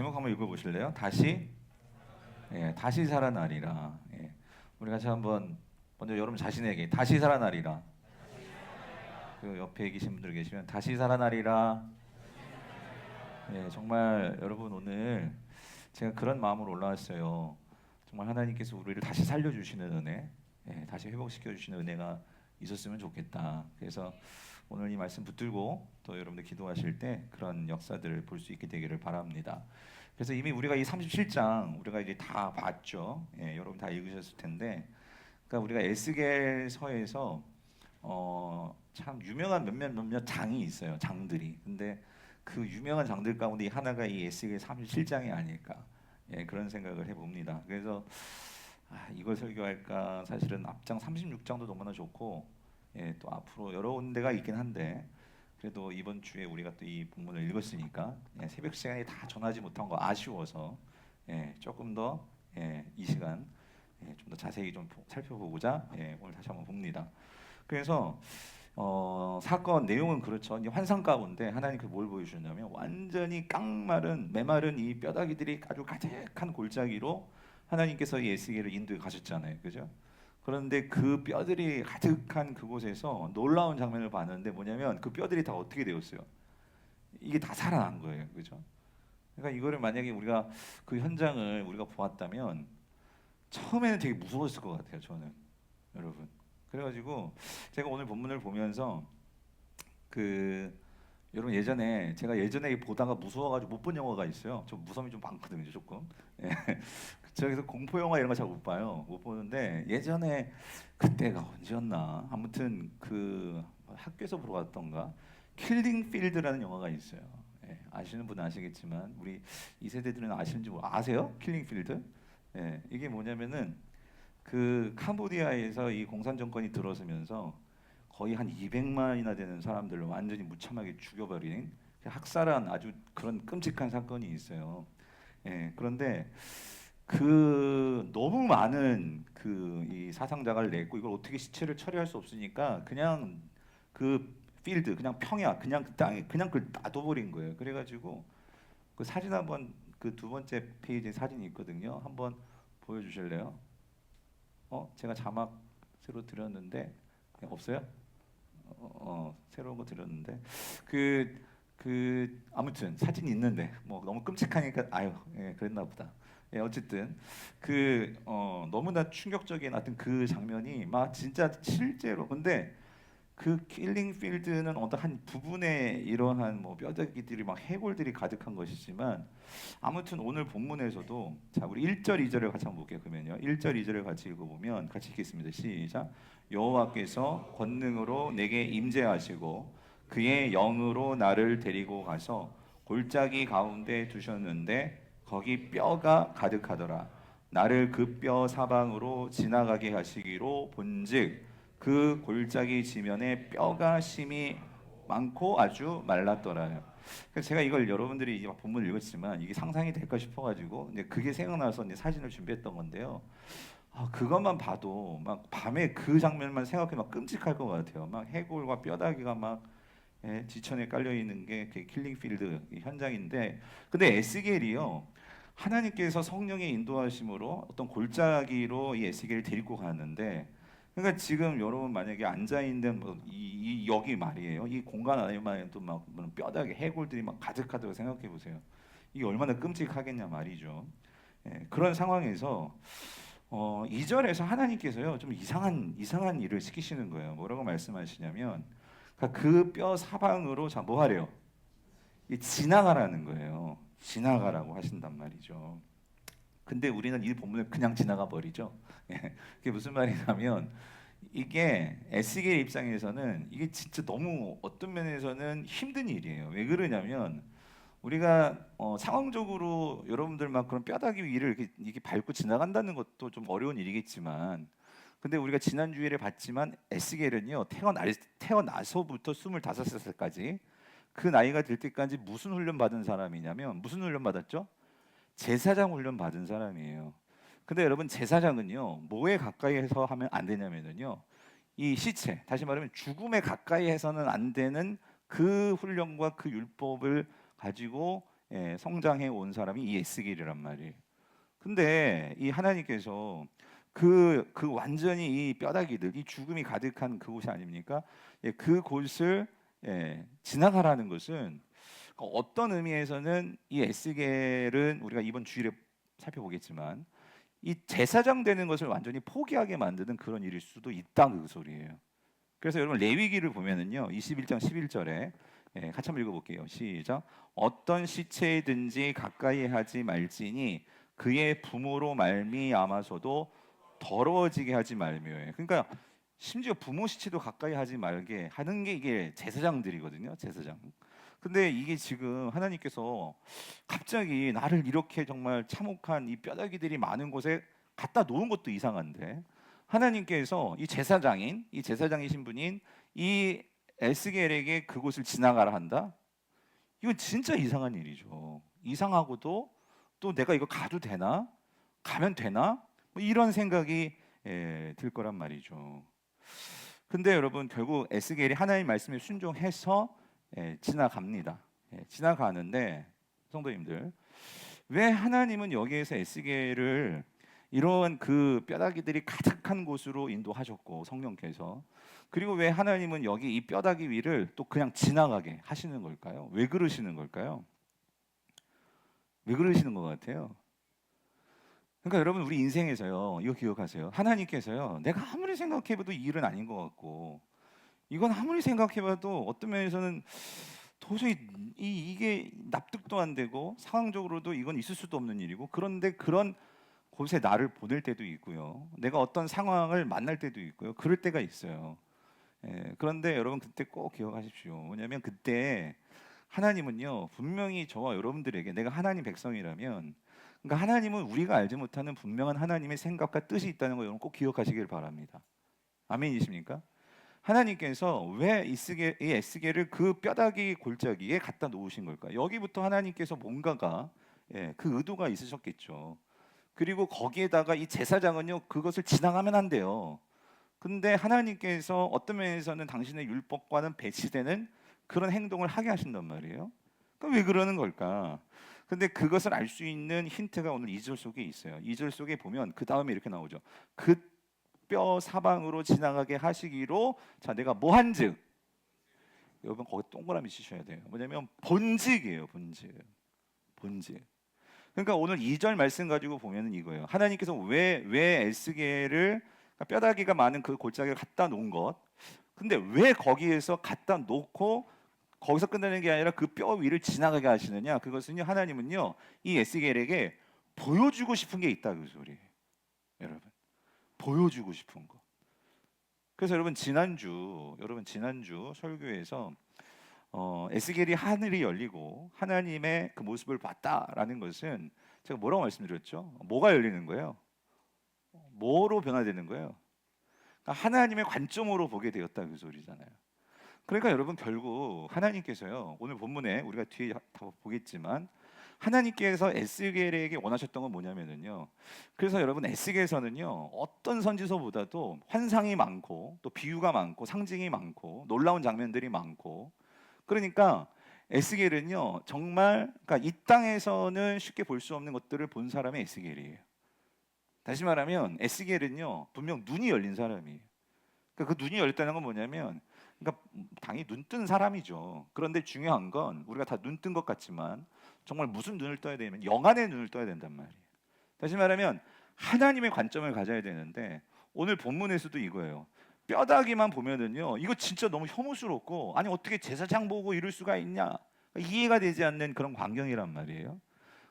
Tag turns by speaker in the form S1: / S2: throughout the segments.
S1: 제목 한번 읽어보실래요? 다시, 다시 살아나리라. 우리 같이 한번 먼저 여러분 자신에게 다시 살아나리라. 그 옆에 계신 분들 계시면 다시 살아나리라. 정말 여러분 오늘 제가 그런 마음으로 올라왔어요. 정말 하나님께서 우리를 다시 살려주시는 은혜, 다시 회복시켜 주시는 은혜가 있었으면 좋겠다. 그래서 오늘 이 말씀 붙들고 또 여러분들 기도하실 때 그런 역사들을 볼 수 있게 되기를 바랍니다. 그래서 이미 우리가 이 37장 우리가 이제 다 봤죠. 여러분 다 읽으셨을 텐데, 그러니까 우리가 에스겔서에서 참 유명한 몇몇 장이 있어요. 장들이. 근데 그 유명한 장들 가운데 하나가 이 에스겔 37장이 아닐까, 그런 생각을 해봅니다. 그래서 이걸 설교할까, 사실은 앞장 36장도 너무나 좋고, 또 앞으로 여러 군데가 있긴 한데, 그래도 이번 주에 우리가 또 이 본문을 읽었으니까 새벽 시간에 다 전하지 못한 거 아쉬워서 조금 더 이 시간 좀 더 자세히 좀 살펴보고자 오늘 다시 한번 봅니다. 그래서 사건 내용은 그렇죠. 이제 환상 가운데 하나님께서 뭘 보여주셨냐면 완전히 깡마른 메마른 이 뼈다귀들이 아주 가득한 골짜기로 하나님께서 이 에스겔을 인도해 가셨잖아요, 그죠? 그런데 그 뼈들이 가득한 그곳에서 놀라운 장면을 봤는데 뭐냐면 그 뼈들이 다 어떻게 되었어요? 이게 다 살아난 거예요, 그죠? 그러니까 이거를 만약에 우리가 그 현장을 우리가 보았다면 처음에는 되게 무서웠을 것 같아요, 저는 여러분. 그래가지고 제가 오늘 본문을 보면서 그 여러분 제가 예전에 보다가 무서워가지고 못 본 영화가 있어요. 좀 무서움이 좀 많거든요, 조금. 예. 그래서 공포 영화 이런 거 잘 못 봐요. 못 보는데 예전에 그때가 언제였나? 아무튼 그 학교에서 보러 갔던가 킬링 필드라는 영화가 있어요. 아시는 분은 아시겠지만 우리 이 세대들은 아시는지 아세요? 킬링 필드? 이게 뭐냐면은 그 캄보디아에서 이 공산 정권이 들어서면서 거의 한 200만이나 되는 사람들을 완전히 무참하게 죽여버린 학살한 아주 그런 끔찍한 사건이 있어요. 그런데 그 너무 많은 그 이 사상자가를 냈고 이걸 어떻게 시체를 처리할 수 없으니까 그냥 그 필드 그냥 평야 그냥 그 땅에 그냥 그걸 놔둬버린 거예요. 그래가지고 그 사진 한번 그 두 번째 페이지에 사진이 있거든요. 한번 보여주실래요? 제가 자막 새로 드렸는데 없어요? 새로운 거 드렸는데 아무튼 사진이 있는데 뭐 너무 끔찍하니까 아유 그랬나 보다. 어쨌든 너무나 충격적인 하여튼 그 장면이 막 진짜 실제로 근데 그 킬링 필드는 어떤 한 부분에 이러한 뭐 뼈다귀들이 막 해골들이 가득한 것이지만 아무튼 오늘 본문에서도 자 우리 1절 2절을 같이 한번 볼게요. 그러면요 1절 2절을 같이 읽어보면 같이 읽겠습니다. 시작. 여호와께서 권능으로 내게 임재하시고 그의 영으로 나를 데리고 가서 골짜기 가운데 두셨는데 거기 뼈가 가득하더라. 나를 그 뼈 사방으로 지나가게 하시기로 본즉 그 골짜기 지면에 뼈가 심이 많고 아주 말랐더라요. 그래서 제가 이걸 여러분들이 이제 본문을 읽었지만 이게 상상이 될까 싶어가지고 이제 그게 생각나서 이제 사진을 준비했던 건데요. 그것만 봐도 막 밤에 그 장면만 생각해도 막 끔찍할 것 같아요. 막 해골과 뼈다귀가 막 지천에 깔려 있는 게 킬링필드 현장인데, 근데 에스겔이요. 하나님께서 성령의 인도하심으로 어떤 골짜기로 이 에스겔을 데리고 가는데, 그러니까 지금 여러분 만약에 앉아 있는 이 여기 말이에요. 이 공간 안에만 또막 뼈다귀 해골들이 막 가득하다고 생각해 보세요. 이게 얼마나 끔찍하겠냐 말이죠. 그런 상황에서 2절에서 하나님께서요 좀 이상한 일을 시키시는 거예요. 뭐라고 말씀하시냐면 그 뼈 사방으로 자 뭐 하래요? 지나가라는 거예요. 지나가라고 하신단 말이죠. 근데 우리는 이 본문을 그냥 지나가 버리죠. 그게 무슨 말이냐면 이게 에스겔 입장에서는 이게 진짜 너무 어떤 면에서는 힘든 일이에요. 왜 그러냐면 우리가 상황적으로 여러분들 막 그런 뼈다귀 위를 이렇게 밟고 지나간다는 것도 좀 어려운 일이겠지만, 근데 우리가 지난 주일에 봤지만 에스겔은요 태어나서부터 25살까지 그 나이가 될 때까지 무슨 훈련 받은 사람이냐면 무슨 훈련 받았죠? 제사장 훈련 받은 사람이에요. 근데 여러분 제사장은요 뭐에 가까이 해서 하면 안 되냐면요 이 시체 다시 말하면 죽음에 가까이 해서는 안 되는 그 훈련과 그 율법을 가지고 성장해 온 사람이 이 에스겔이란 말이에요. 근데 이 하나님께서 그 완전히 이 뼈다귀들, 이 죽음이 가득한 그곳이 아닙니까? 그곳을 지나가라는 것은 어떤 의미에서는 이 에스겔은 우리가 이번 주일에 살펴보겠지만 이 제사장 되는 것을 완전히 포기하게 만드는 그런 일일 수도 있다 그 소리예요. 그래서 여러분 레위기를 보면은요 21장 11절에 같이 한번 읽어볼게요. 시작. 어떤 시체든지 가까이 하지 말지니 그의 부모로 말미암아서도 더러워지게 하지 말며요. 그러니까 심지어 부모 시체도 가까이 하지 말게 하는 게 이게 제사장들이거든요. 제사장. 근데 이게 지금 하나님께서 갑자기 나를 이렇게 정말 참혹한 이 뼈다귀들이 많은 곳에 갖다 놓은 것도 이상한데 하나님께서 이 제사장이신 분인 이 에스겔에게 그곳을 지나가라 한다? 이건 진짜 이상한 일이죠. 이상하고도 또 내가 이거 가도 되나? 가면 되나? 뭐 이런 생각이 들 거란 말이죠. 근데 여러분 결국 에스겔이 하나님 말씀에 순종해서 지나갑니다. 지나가는데 성도님들 왜 하나님은 여기에서 에스겔을 이러한 그 뼈다귀들이 가득한 곳으로 인도하셨고 성령께서 그리고 왜 하나님은 여기 이 뼈다귀 위를 또 그냥 지나가게 하시는 걸까요? 왜 그러시는 걸까요? 왜 그러시는 것 같아요? 그러니까 여러분 우리 인생에서요 이거 기억하세요. 하나님께서요 내가 아무리 생각해봐도 이 일은 아닌 것 같고 이건 아무리 생각해봐도 어떤 면에서는 도저히 이게 납득도 안 되고 상황적으로도 이건 있을 수도 없는 일이고 그런데 그런 곳에 나를 보낼 때도 있고요. 내가 어떤 상황을 만날 때도 있고요. 그럴 때가 있어요. 그런데 여러분 그때 꼭 기억하십시오. 뭐냐면 그때 하나님은요 분명히 저와 여러분들에게 내가 하나님 백성이라면 그러니까 하나님은 우리가 알지 못하는 분명한 하나님의 생각과 뜻이 있다는 거 여러분 꼭 기억하시길 바랍니다. 아멘이십니까? 하나님께서 왜 이 에스겔을 그 뼈다귀 골짜기에 갖다 놓으신 걸까? 여기부터 하나님께서 뭔가가 그 의도가 있으셨겠죠. 그리고 거기에다가 이 제사장은요 그것을 지나가면 안 돼요. 근데 하나님께서 어떤 면에서는 당신의 율법과는 배치되는 그런 행동을 하게 하신단 말이에요. 그럼 왜 그러는 걸까? 근데 그것을 알 수 있는 힌트가 오늘 2절 속에 있어요. 2절 속에 보면 그 다음에 이렇게 나오죠. 그 뼈 사방으로 지나가게 하시기로 자 내가 뭐 한즉 여러분 거기 동그라미 치셔야 돼요. 뭐냐면 본직이에요. 본직. 그러니까 오늘 2절 말씀 가지고 보면은 이거예요. 하나님께서 왜 에스겔을 그러니까 뼈다귀가 많은 그 골짜기를 갖다 놓은 것. 근데 왜 거기에서 갖다 놓고 거기서 끝나는 게 아니라 그 뼈 위를 지나가게 하시느냐? 그것은요. 하나님은요. 이 에스겔에게 보여주고 싶은 게 있다 그 소리예요. 여러분. 보여주고 싶은 거. 그래서 여러분 지난주 설교에서 에스겔이 하늘이 열리고 하나님의 그 모습을 봤다라는 것은 제가 뭐라고 말씀드렸죠? 뭐가 열리는 거예요? 뭐로 변화되는 거예요? 그러니까 하나님의 관점으로 보게 되었다 그 소리잖아요. 그러니까 여러분 결국 하나님께서요 오늘 본문에 우리가 뒤에 다 보겠지만 하나님께서 에스겔에게 원하셨던 건 뭐냐면은요. 그래서 여러분 에스겔서는요 어떤 선지서보다도 환상이 많고 또 비유가 많고 상징이 많고 놀라운 장면들이 많고 그러니까 에스겔은요 정말 그러니까 이 땅에서는 쉽게 볼 수 없는 것들을 본 사람이 에스겔이에요. 다시 말하면 에스겔은요 분명 눈이 열린 사람이에요. 그러니까 그 눈이 열렸다는 건 뭐냐면 그러니까 당연히 눈 뜬 사람이죠. 그런데 중요한 건 우리가 다 눈 뜬 것 같지만 정말 무슨 눈을 떠야 되냐면 영안의 눈을 떠야 된단 말이에요. 다시 말하면 하나님의 관점을 가져야 되는데 오늘 본문에서도 이거예요. 뼈다귀만 보면은요 이거 진짜 너무 혐오스럽고 아니 어떻게 제사장 보고 이럴 수가 있냐 이해가 되지 않는 그런 광경이란 말이에요.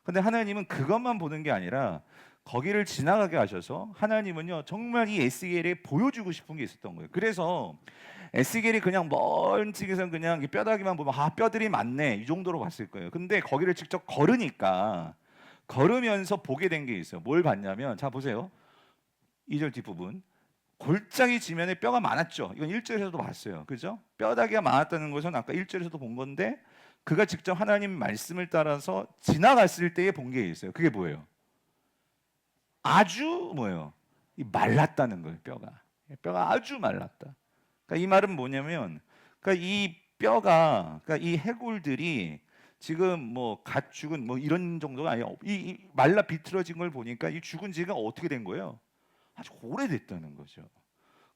S1: 근데 하나님은 그것만 보는 게 아니라 거기를 지나가게 하셔서 하나님은요 정말 이 에스겔에 보여주고 싶은 게 있었던 거예요. 그래서 에스겔이 그냥 먼 측에서 그냥 이 뼈다귀만 보면 아 뼈들이 많네 이 정도로 봤을 거예요. 근데 거기를 직접 걸으니까 걸으면서 보게 된 게 있어요. 뭘 봤냐면 자 보세요. 2절 뒷부분 골짜기 지면에 뼈가 많았죠. 이건 1절에서도 봤어요. 그죠? 뼈다귀가 많았다는 것은 아까 1절에서도 본 건데 그가 직접 하나님 말씀을 따라서 지나갔을 때에 본 게 있어요. 그게 뭐예요? 아주 뭐예요? 말랐다는 거예요. 뼈가 아주 말랐다. 그러니까 이 말은 뭐냐면 그러니까 이 뼈가 그러니까 이 해골들이 지금 뭐 갓 죽은 뭐 이런 정도가 아니에요. 이 말라 비틀어진 걸 보니까 이 죽은 지가 어떻게 된 거예요? 아주 오래됐다는 거죠.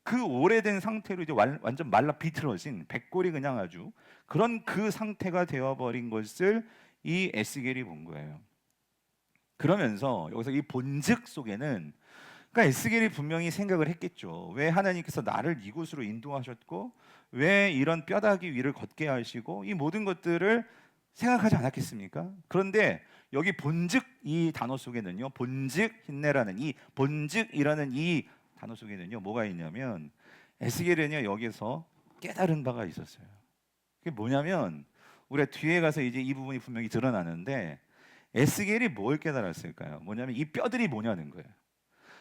S1: 그 오래된 상태로 이제 완전 말라 비틀어진 백골이 그냥 아주 그런 그 상태가 되어버린 것을 이 에스겔이 본 거예요. 그러면서 여기서 이 본즉 속에는 그러니까 에스겔이 분명히 생각을 했겠죠. 왜 하나님께서 나를 이곳으로 인도하셨고 왜 이런 뼈다귀 위를 걷게 하시고 이 모든 것들을 생각하지 않았겠습니까? 그런데 여기 본즉 이 단어 속에는요, 본즉 힘내라는 이 본즉이라는 이 단어 속에는요 뭐가 있냐면 에스겔은요 여기서 깨달은 바가 있었어요. 그게 뭐냐면 우리가 뒤에 가서 이제 이 부분이 분명히 드러나는데 에스겔이 뭘 깨달았을까요? 뭐냐면 이 뼈들이 뭐냐는 거예요.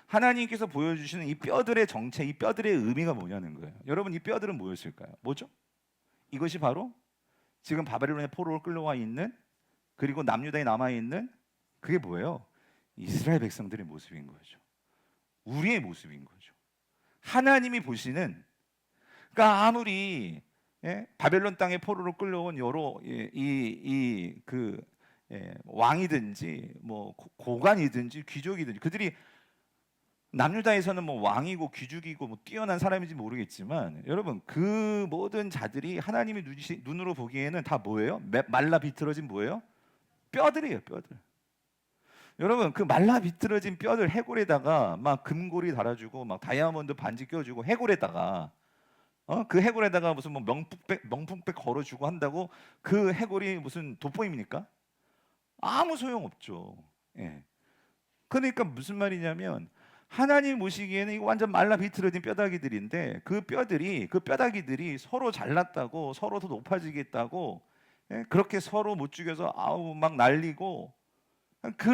S1: 하나님께서 보여주시는 이 뼈들의 정체, 이 뼈들의 의미가 뭐냐는 거예요. 여러분 이 뼈들은 뭐였을까요? 뭐죠? 이것이 바로 지금 바벨론의 포로로 끌려와 있는 그리고 남유다에 남아 있는 그게 뭐예요? 이스라엘 백성들의 모습인 거죠. 우리의 모습인 거죠. 하나님이 보시는 그러니까 아무리 바벨론 땅의 포로로 끌려온 여러 왕이든지 뭐 고관이든지 귀족이든지 그들이 남유다에서는 뭐 왕이고 귀족이고 뭐 뛰어난 사람인지 모르겠지만 여러분 그 모든 자들이 하나님의 눈으로 보기에는 다 뭐예요? 말라 비틀어진 뭐예요? 뼈들이에요, 뼈들. 여러분 그 말라 비틀어진 뼈들 해골에다가 막 금고리 달아주고 막 다이아몬드 반지 껴주고 해골에다가 그 해골에다가 무슨 뭐 명품백 걸어주고 한다고 그 해골이 무슨 돋보입니까? 아무 소용 없죠. 예. 그러니까 무슨 말이냐면 하나님 보시기에는 이거 완전 말라 비틀어진 뼈다귀들인데 그 뼈다귀들이 서로 잘났다고 서로 더 높아지겠다고 그렇게 서로 못 죽여서 아우 막 날리고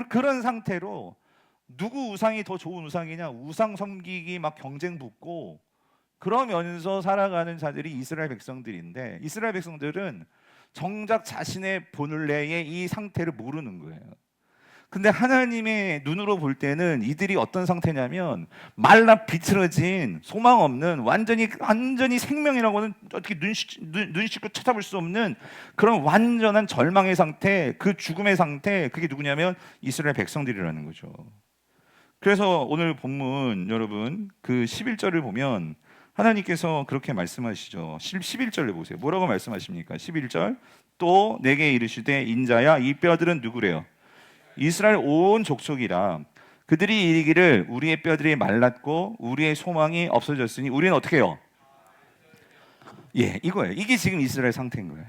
S1: 그런 상태로 누구 우상이 더 좋은 우상이냐 우상 섬기기 막 경쟁 붙고 그러면서 살아가는 자들이 이스라엘 백성들인데 이스라엘 백성들은 정작 자신의 본래의 이 상태를 모르는 거예요. 근데 하나님의 눈으로 볼 때는 이들이 어떤 상태냐면 말라 비틀어진 소망 없는 완전히 생명이라고는 어떻게 눈 씻고 찾아볼 수 없는 그런 완전한 절망의 상태, 그 죽음의 상태, 그게 누구냐면 이스라엘 백성들이라는 거죠. 그래서 오늘 본문 여러분 그 11절을 보면 하나님께서 그렇게 말씀하시죠. 11절을 보세요. 뭐라고 말씀하십니까? 11절 또 내게 이르시되 인자야 이 뼈들은 누구래요? 이스라엘 온 족속이라 그들이 이르기를 우리의 뼈들이 말랐고 우리의 소망이 없어졌으니 우리는 어떻게 해요? 예, 이거예요. 이게 지금 이스라엘 상태인 거예요.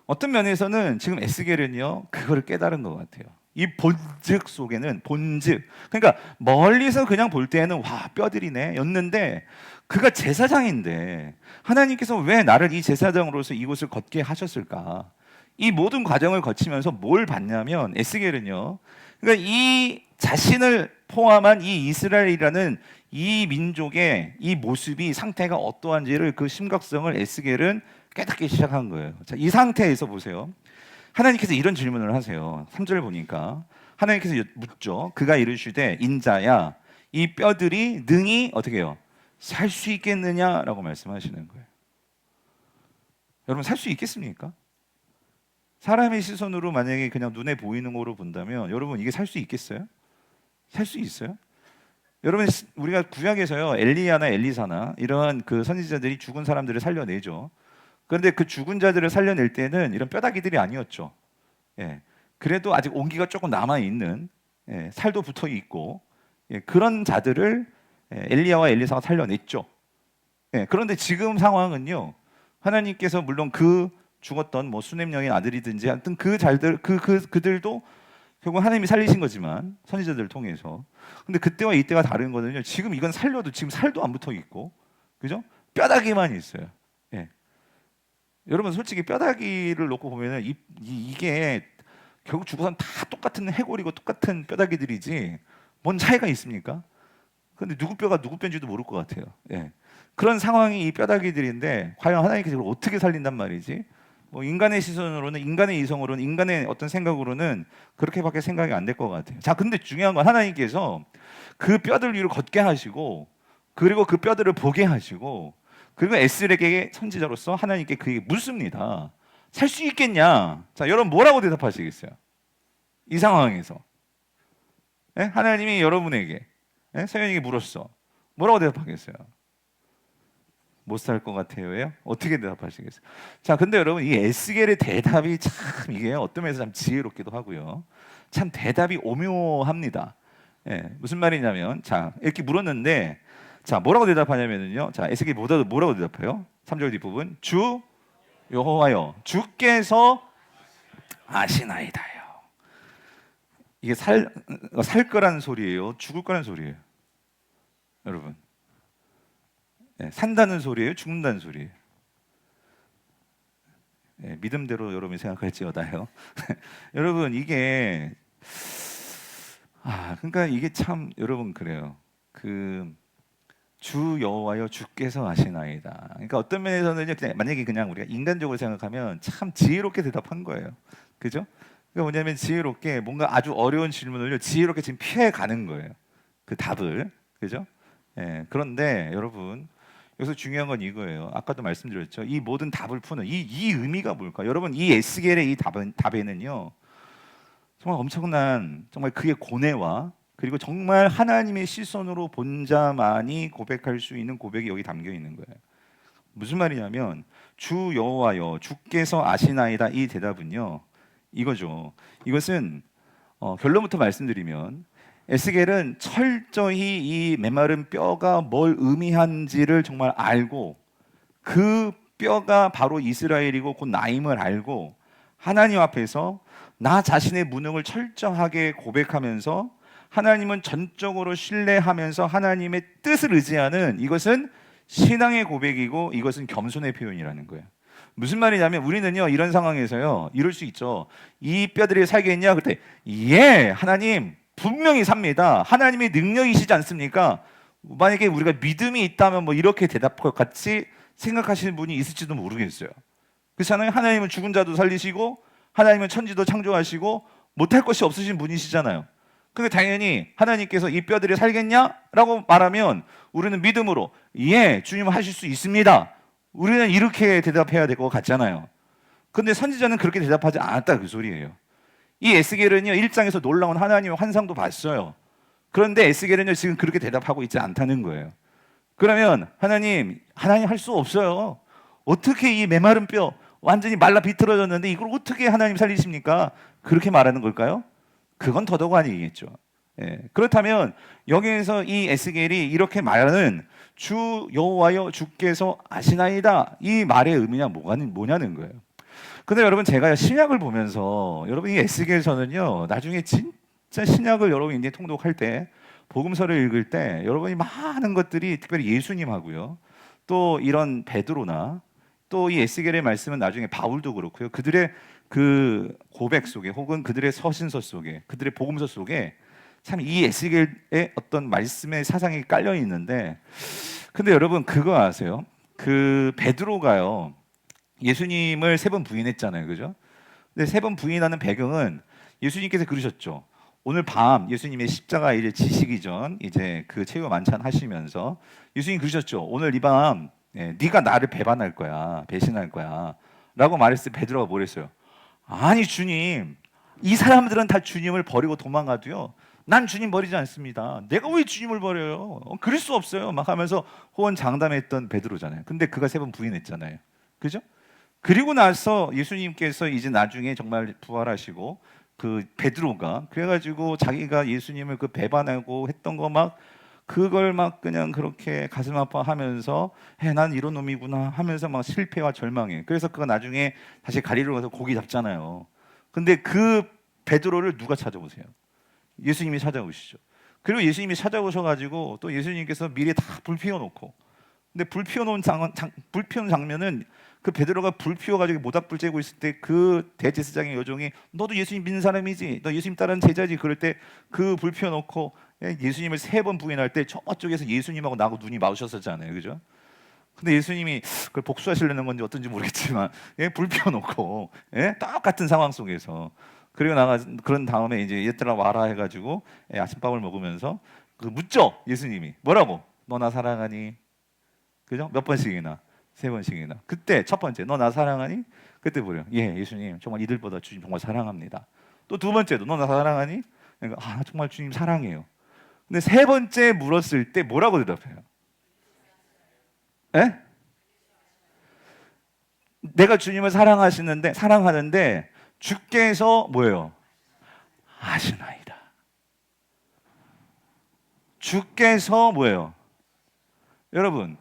S1: 어떤 면에서는 지금 에스겔은요 그거를 깨달은 것 같아요. 이 본즉 속에는 본즉 그러니까 멀리서 그냥 볼 때는 와 뼈들이네 였는데 그가 제사장인데 하나님께서 왜 나를 이 제사장으로서 이곳을 걷게 하셨을까? 이 모든 과정을 거치면서 뭘 봤냐면 에스겔은요 그러니까 이 자신을 포함한 이 이스라엘이라는 이 민족의 이 모습이 상태가 어떠한지를 그 심각성을 에스겔은 깨닫기 시작한 거예요. 자, 이 상태에서 보세요. 하나님께서 이런 질문을 하세요. 3절을 보니까 하나님께서 묻죠. 그가 이르시되 인자야 이 뼈들이 능히 어떻게 해요? 살 수 있겠느냐라고 말씀하시는 거예요. 여러분 살 수 있겠습니까? 사람의 시선으로 만약에 그냥 눈에 보이는 거로 본다면 여러분 이게 살 수 있겠어요? 살 수 있어요? 여러분 우리가 구약에서요 엘리야나 엘리사나 이런 그 선지자들이 죽은 사람들을 살려내죠. 그런데 그 죽은 자들을 살려낼 때는 이런 뼈다귀들이 아니었죠. 예. 그래도 아직 온기가 조금 남아 있는 살도 붙어 있고 그런 자들을 엘리야와 엘리사가 살려냈죠. 그런데 지금 상황은요 하나님께서 물론 그 죽었던 뭐 수넴 여인 아들이든지 하여튼 그들도 결국 하나님이 살리신 거지만 선지자들을 통해서. 근데 그때와 이때가 다른 거는요. 지금 이건 살려도 지금 살도 안 붙어 있고, 그죠? 뼈다귀만 있어요. 예. 여러분 솔직히 뼈다귀를 놓고 보면은 이게 결국 죽어서는 다 똑같은 해골이고 똑같은 뼈다귀들이지 뭔 차이가 있습니까? 근데 누구 뼈가 누구 뼈인지도 모를 것 같아요. 예. 그런 상황이 이 뼈다귀들인데 과연 하나님께서 이걸 어떻게 살린단 말이지? 뭐 인간의 시선으로는 인간의 이성으로는 인간의 어떤 생각으로는 그렇게밖에 생각이 안 될 것 같아요. 자, 근데 중요한 건 하나님께서 그 뼈들 위로 걷게 하시고 그리고 그 뼈들을 보게 하시고 그리고 에스겔에게 선지자로서 하나님께 그에게 묻습니다. 살 수 있겠냐? 자, 여러분 뭐라고 대답하시겠어요? 이 상황에서 예? 하나님이 여러분에게 예? 서연에게 물었어. 뭐라고 대답하겠어요? 못 살 것 같아요예요? 어떻게 대답하시겠어요? 자, 근데 여러분 이 에스겔의 대답이 참 이게 어떤 면에서 참 지혜롭기도 하고요. 참 대답이 오묘합니다. 예, 무슨 말이냐면 자 이렇게 물었는데 자 뭐라고 대답하냐면요. 자 에스겔이 뭐라고 대답해요? 3절 뒷부분 주 여호와여 주께서 아시나이다요. 이게 살 거라는 소리예요? 죽을 거라는 소리예요? 여러분 예, 산다는 소리예요? 죽는다는 소리예요? 예, 믿음대로 여러분이 생각할지어다요. 여러분 이게 그러니까 이게 참 여러분 그래요. 그 주 여호와여 주께서 아시나이다. 그러니까 어떤 면에서는요, 그냥 만약에 그냥 우리가 인간적으로 생각하면 참 지혜롭게 대답한 거예요. 그죠? 그러니까 뭐냐면 지혜롭게 뭔가 아주 어려운 질문을요, 지혜롭게 지금 피해 가는 거예요. 그 답을. 그죠? 예, 그런데 여러분 여기서 중요한 건 이거예요. 아까도 말씀드렸죠. 이 모든 답을 푸는 이 의미가 뭘까? 여러분 이 에스겔의 이 답에는요. 정말 엄청난 정말 그의 고뇌와 그리고 정말 하나님의 시선으로 본 자만이 고백할 수 있는 고백이 여기 담겨 있는 거예요. 무슨 말이냐면 주 여호와여 주께서 아시나이다 이 대답은요. 이거죠. 이것은 결론부터 말씀드리면 에스겔은 철저히 이 메마른 뼈가 뭘 의미한지를 정말 알고 그 뼈가 바로 이스라엘이고 곧 나임을 알고 하나님 앞에서 나 자신의 무능을 철저하게 고백하면서 하나님은 전적으로 신뢰하면서 하나님의 뜻을 의지하는 이것은 신앙의 고백이고 이것은 겸손의 표현이라는 거예요. 무슨 말이냐면 우리는요 이런 상황에서요 이럴 수 있죠. 이 뼈들이 살겠냐? 그때 예 하나님 분명히 삽니다. 하나님의 능력이시지 않습니까? 만약에 우리가 믿음이 있다면 뭐 이렇게 대답할 것 같이 생각하시는 분이 있을지도 모르겠어요. 그렇잖아요. 하나님은 죽은 자도 살리시고 하나님은 천지도 창조하시고 못할 것이 없으신 분이시잖아요. 근데 당연히 하나님께서 이 뼈들이 살겠냐라고 말하면 우리는 믿음으로 예 주님 하실 수 있습니다. 우리는 이렇게 대답해야 될 것 같잖아요. 근데 선지자는 그렇게 대답하지 않았다 그 소리예요. 이 에스겔은요 1장에서 놀라운 하나님의 환상도 봤어요. 그런데 에스겔은요 지금 그렇게 대답하고 있지 않다는 거예요. 그러면 하나님 할 수 없어요. 어떻게 이 메마른 뼈 완전히 말라 비틀어졌는데 이걸 어떻게 하나님 살리십니까? 그렇게 말하는 걸까요? 그건 더더욱 아니겠죠. 예. 그렇다면 여기에서 이 에스겔이 이렇게 말하는 주 여호와여 주께서 아시나이다 이 말의 의미가 뭐냐는 거예요. 근데 여러분 제가 신약을 보면서 여러분 이 에스겔서는요 나중에 진짜 신약을 여러분이 이제 통독할 때 복음서를 읽을 때 여러분이 많은 것들이 특별히 예수님하고요 또 이런 베드로나 또 이 에스겔의 말씀은 나중에 바울도 그렇고요 그들의 그 고백 속에 혹은 그들의 서신서 속에 그들의 복음서 속에 참 이 에스겔의 어떤 말씀의 사상이 깔려 있는데 근데 여러분 그거 아세요? 그 베드로가요 예수님을 3번 부인했잖아요, 그죠? 근데 3번 부인하는 배경은 예수님께서 그러셨죠. 오늘 밤 예수님의 십자가 이제 지시기 전 이제 그 최후 만찬 하시면서 예수님 그러셨죠. 오늘 이 밤 네가 나를 배반할 거야, 배신할 거야라고 말했을 때 베드로가 뭐랬어요? 아니 주님, 이 사람들은 다 주님을 버리고 도망가도요. 난 주님 버리지 않습니다. 내가 왜 주님을 버려요? 그럴 수 없어요. 막 하면서 호언장담했던 베드로잖아요. 근데 그가 3번 부인했잖아요. 그죠? 그리고 나서 예수님께서 이제 나중에 정말 부활하시고 그 베드로가 그래가지고 자기가 예수님을 그 배반하고 했던 거 막 그걸 막 그냥 그렇게 가슴 아파하면서 난 이런 놈이구나 하면서 막 실패와 절망해. 그래서 그가 나중에 다시 가리로 가서 고기 잡잖아요. 근데 그 베드로를 누가 찾아오세요? 예수님이 찾아오시죠. 그리고 예수님이 찾아오셔가지고 또 예수님께서 미리 다 불 피워놓고 근데 불 피워놓은 장면은 그 베드로가 불 피워가지고 모닥불 쬐고 있을 때 그 대제사장의 여종이 너도 예수님 믿는 사람이지? 너 예수님 따르는 제자지? 그럴 때 그 불 피워놓고 예수님을 3번 부인할 때 저쪽에서 예수님하고 나하고 눈이 마주쳤었잖아요, 그죠? 근데 예수님이 그걸 복수하시려는 건지 어떤지 모르겠지만 불 피워놓고 똑같은 상황 속에서 그리고 그런 다음에 이제 얘들아 와라 해가지고 아침밥을 먹으면서 그 묻죠 예수님이 뭐라고? 너 나 사랑하니? 그죠? 몇 번씩이나? 3번씩이나. 그때 첫 번째 너 나 사랑하니? 그때 뭐래요? 예, 예수님 정말 이들보다 주님 정말 사랑합니다. 또 두 번째도 너 나 사랑하니? 그러니까 정말 주님 사랑해요. 근데 세 번째 물었을 때 뭐라고 대답해요? 에? 내가 주님을 사랑하는데 주께서 뭐예요? 아시나이다. 주께서 뭐예요? 여러분,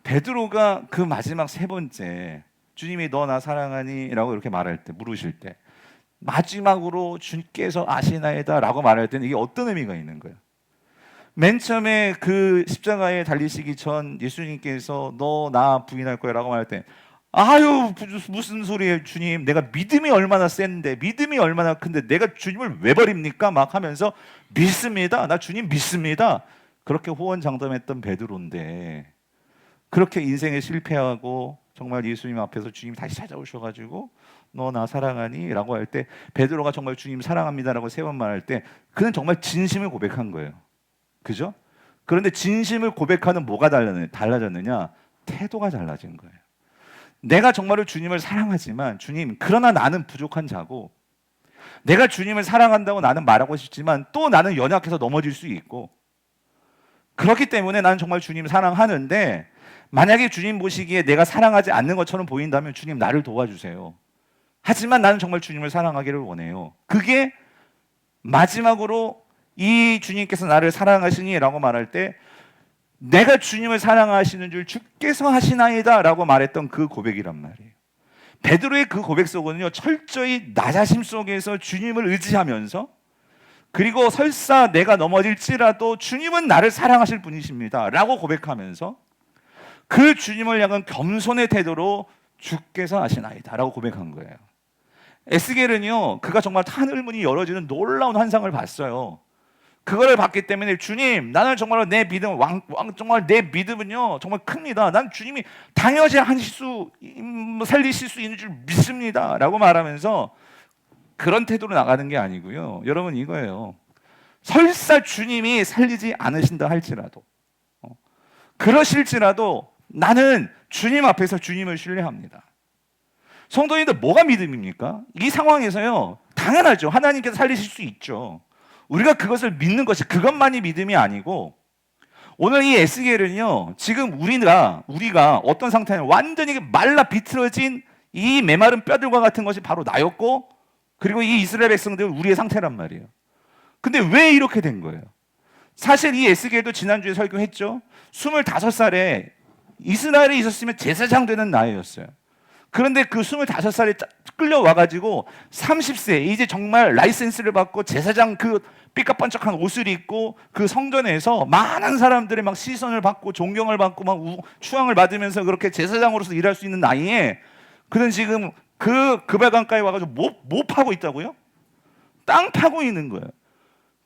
S1: 베드로가 그 마지막 세 번째 주님이 너 나 사랑하니? 라고 이렇게 말할 때, 물으실 때 마지막으로 주께서 아시나이다 라고 말할 때는 이게 어떤 의미가 있는 거예요? 맨 처음에 그 십자가에 달리시기 전 예수님께서 너 나 부인할 거야 라고 말할 때 아유 무슨 소리예요 주님, 내가 믿음이 얼마나 센데 믿음이 얼마나 큰데 내가 주님을 왜 버립니까? 막 하면서 믿습니다, 나 주님 믿습니다, 그렇게 호언장담했던 베드로인데 그렇게 인생에 실패하고 정말 예수님 앞에서 주님이 다시 찾아오셔가지고 너 나 사랑하니? 라고 할 때 베드로가 정말 주님 사랑합니다 라고 세 번 말할 때 그는 정말 진심을 고백한 거예요. 그죠? 그런데 진심을 고백하는 뭐가 달라졌느냐? 태도가 달라진 거예요. 내가 정말로 주님을 사랑하지만 주님, 그러나 나는 부족한 자고 내가 주님을 사랑한다고 나는 말하고 싶지만 또 나는 연약해서 넘어질 수 있고 그렇기 때문에 나는 정말 주님 사랑하는데 만약에 주님 보시기에 내가 사랑하지 않는 것처럼 보인다면 주님 나를 도와주세요. 하지만 나는 정말 주님을 사랑하기를 원해요. 그게 마지막으로 이 주님께서 나를 사랑하시니 라고 말할 때 내가 주님을 사랑하시는 줄 주께서 하시나이다 라고 말했던 그 고백이란 말이에요. 베드로의 그 고백 속은요 철저히 나 자신 속에서 주님을 의지하면서 그리고 설사 내가 넘어질지라도 주님은 나를 사랑하실 분이십니다 라고 고백하면서 그 주님을 향한 겸손의 태도로 주께서 하시나이다 라고 고백한 거예요. 에스겔은요 그가 정말 하늘문이 열어지는 놀라운 환상을 봤어요. 그거를 봤기 때문에 주님, 나는 정말 내 믿음, 정말 내 믿음은요 정말 큽니다. 난 주님이 당연히 살리실 수 있는 줄 믿습니다 라고 말하면서 그런 태도로 나가는 게 아니고요. 여러분 이거예요. 설사 주님이 살리지 않으신다 할지라도 그러실지라도 나는 주님 앞에서 주님을 신뢰합니다. 성도님들 뭐가 믿음입니까? 이 상황에서요 당연하죠. 하나님께서 살리실 수 있죠. 우리가 그것을 믿는 것이 그것만이 믿음이 아니고 오늘 이 에스겔은요 지금 우리가 어떤 상태냐면 완전히 말라 비틀어진 이 메마른 뼈들과 같은 것이 바로 나였고 그리고 이 이스라엘 백성들은 우리의 상태란 말이에요. 근데 왜 이렇게 된 거예요? 사실 이 에스겔도 지난주에 설교했죠. 25살에 이스라엘에 있었으면 제사장 되는 나이였어요. 그런데 그 25살에 끌려와가지고 30세 이제 정말 라이센스를 받고 제사장 그 삐까뻔쩍한 옷을 입고 그 성전에서 많은 사람들의 막 시선을 받고 존경을 받고 막 추앙을 받으면서 그렇게 제사장으로서 일할 수 있는 나이에 그는 지금 그 급여강가에 와가지고 뭐 파고 있다고요? 땅 파고 있는 거예요.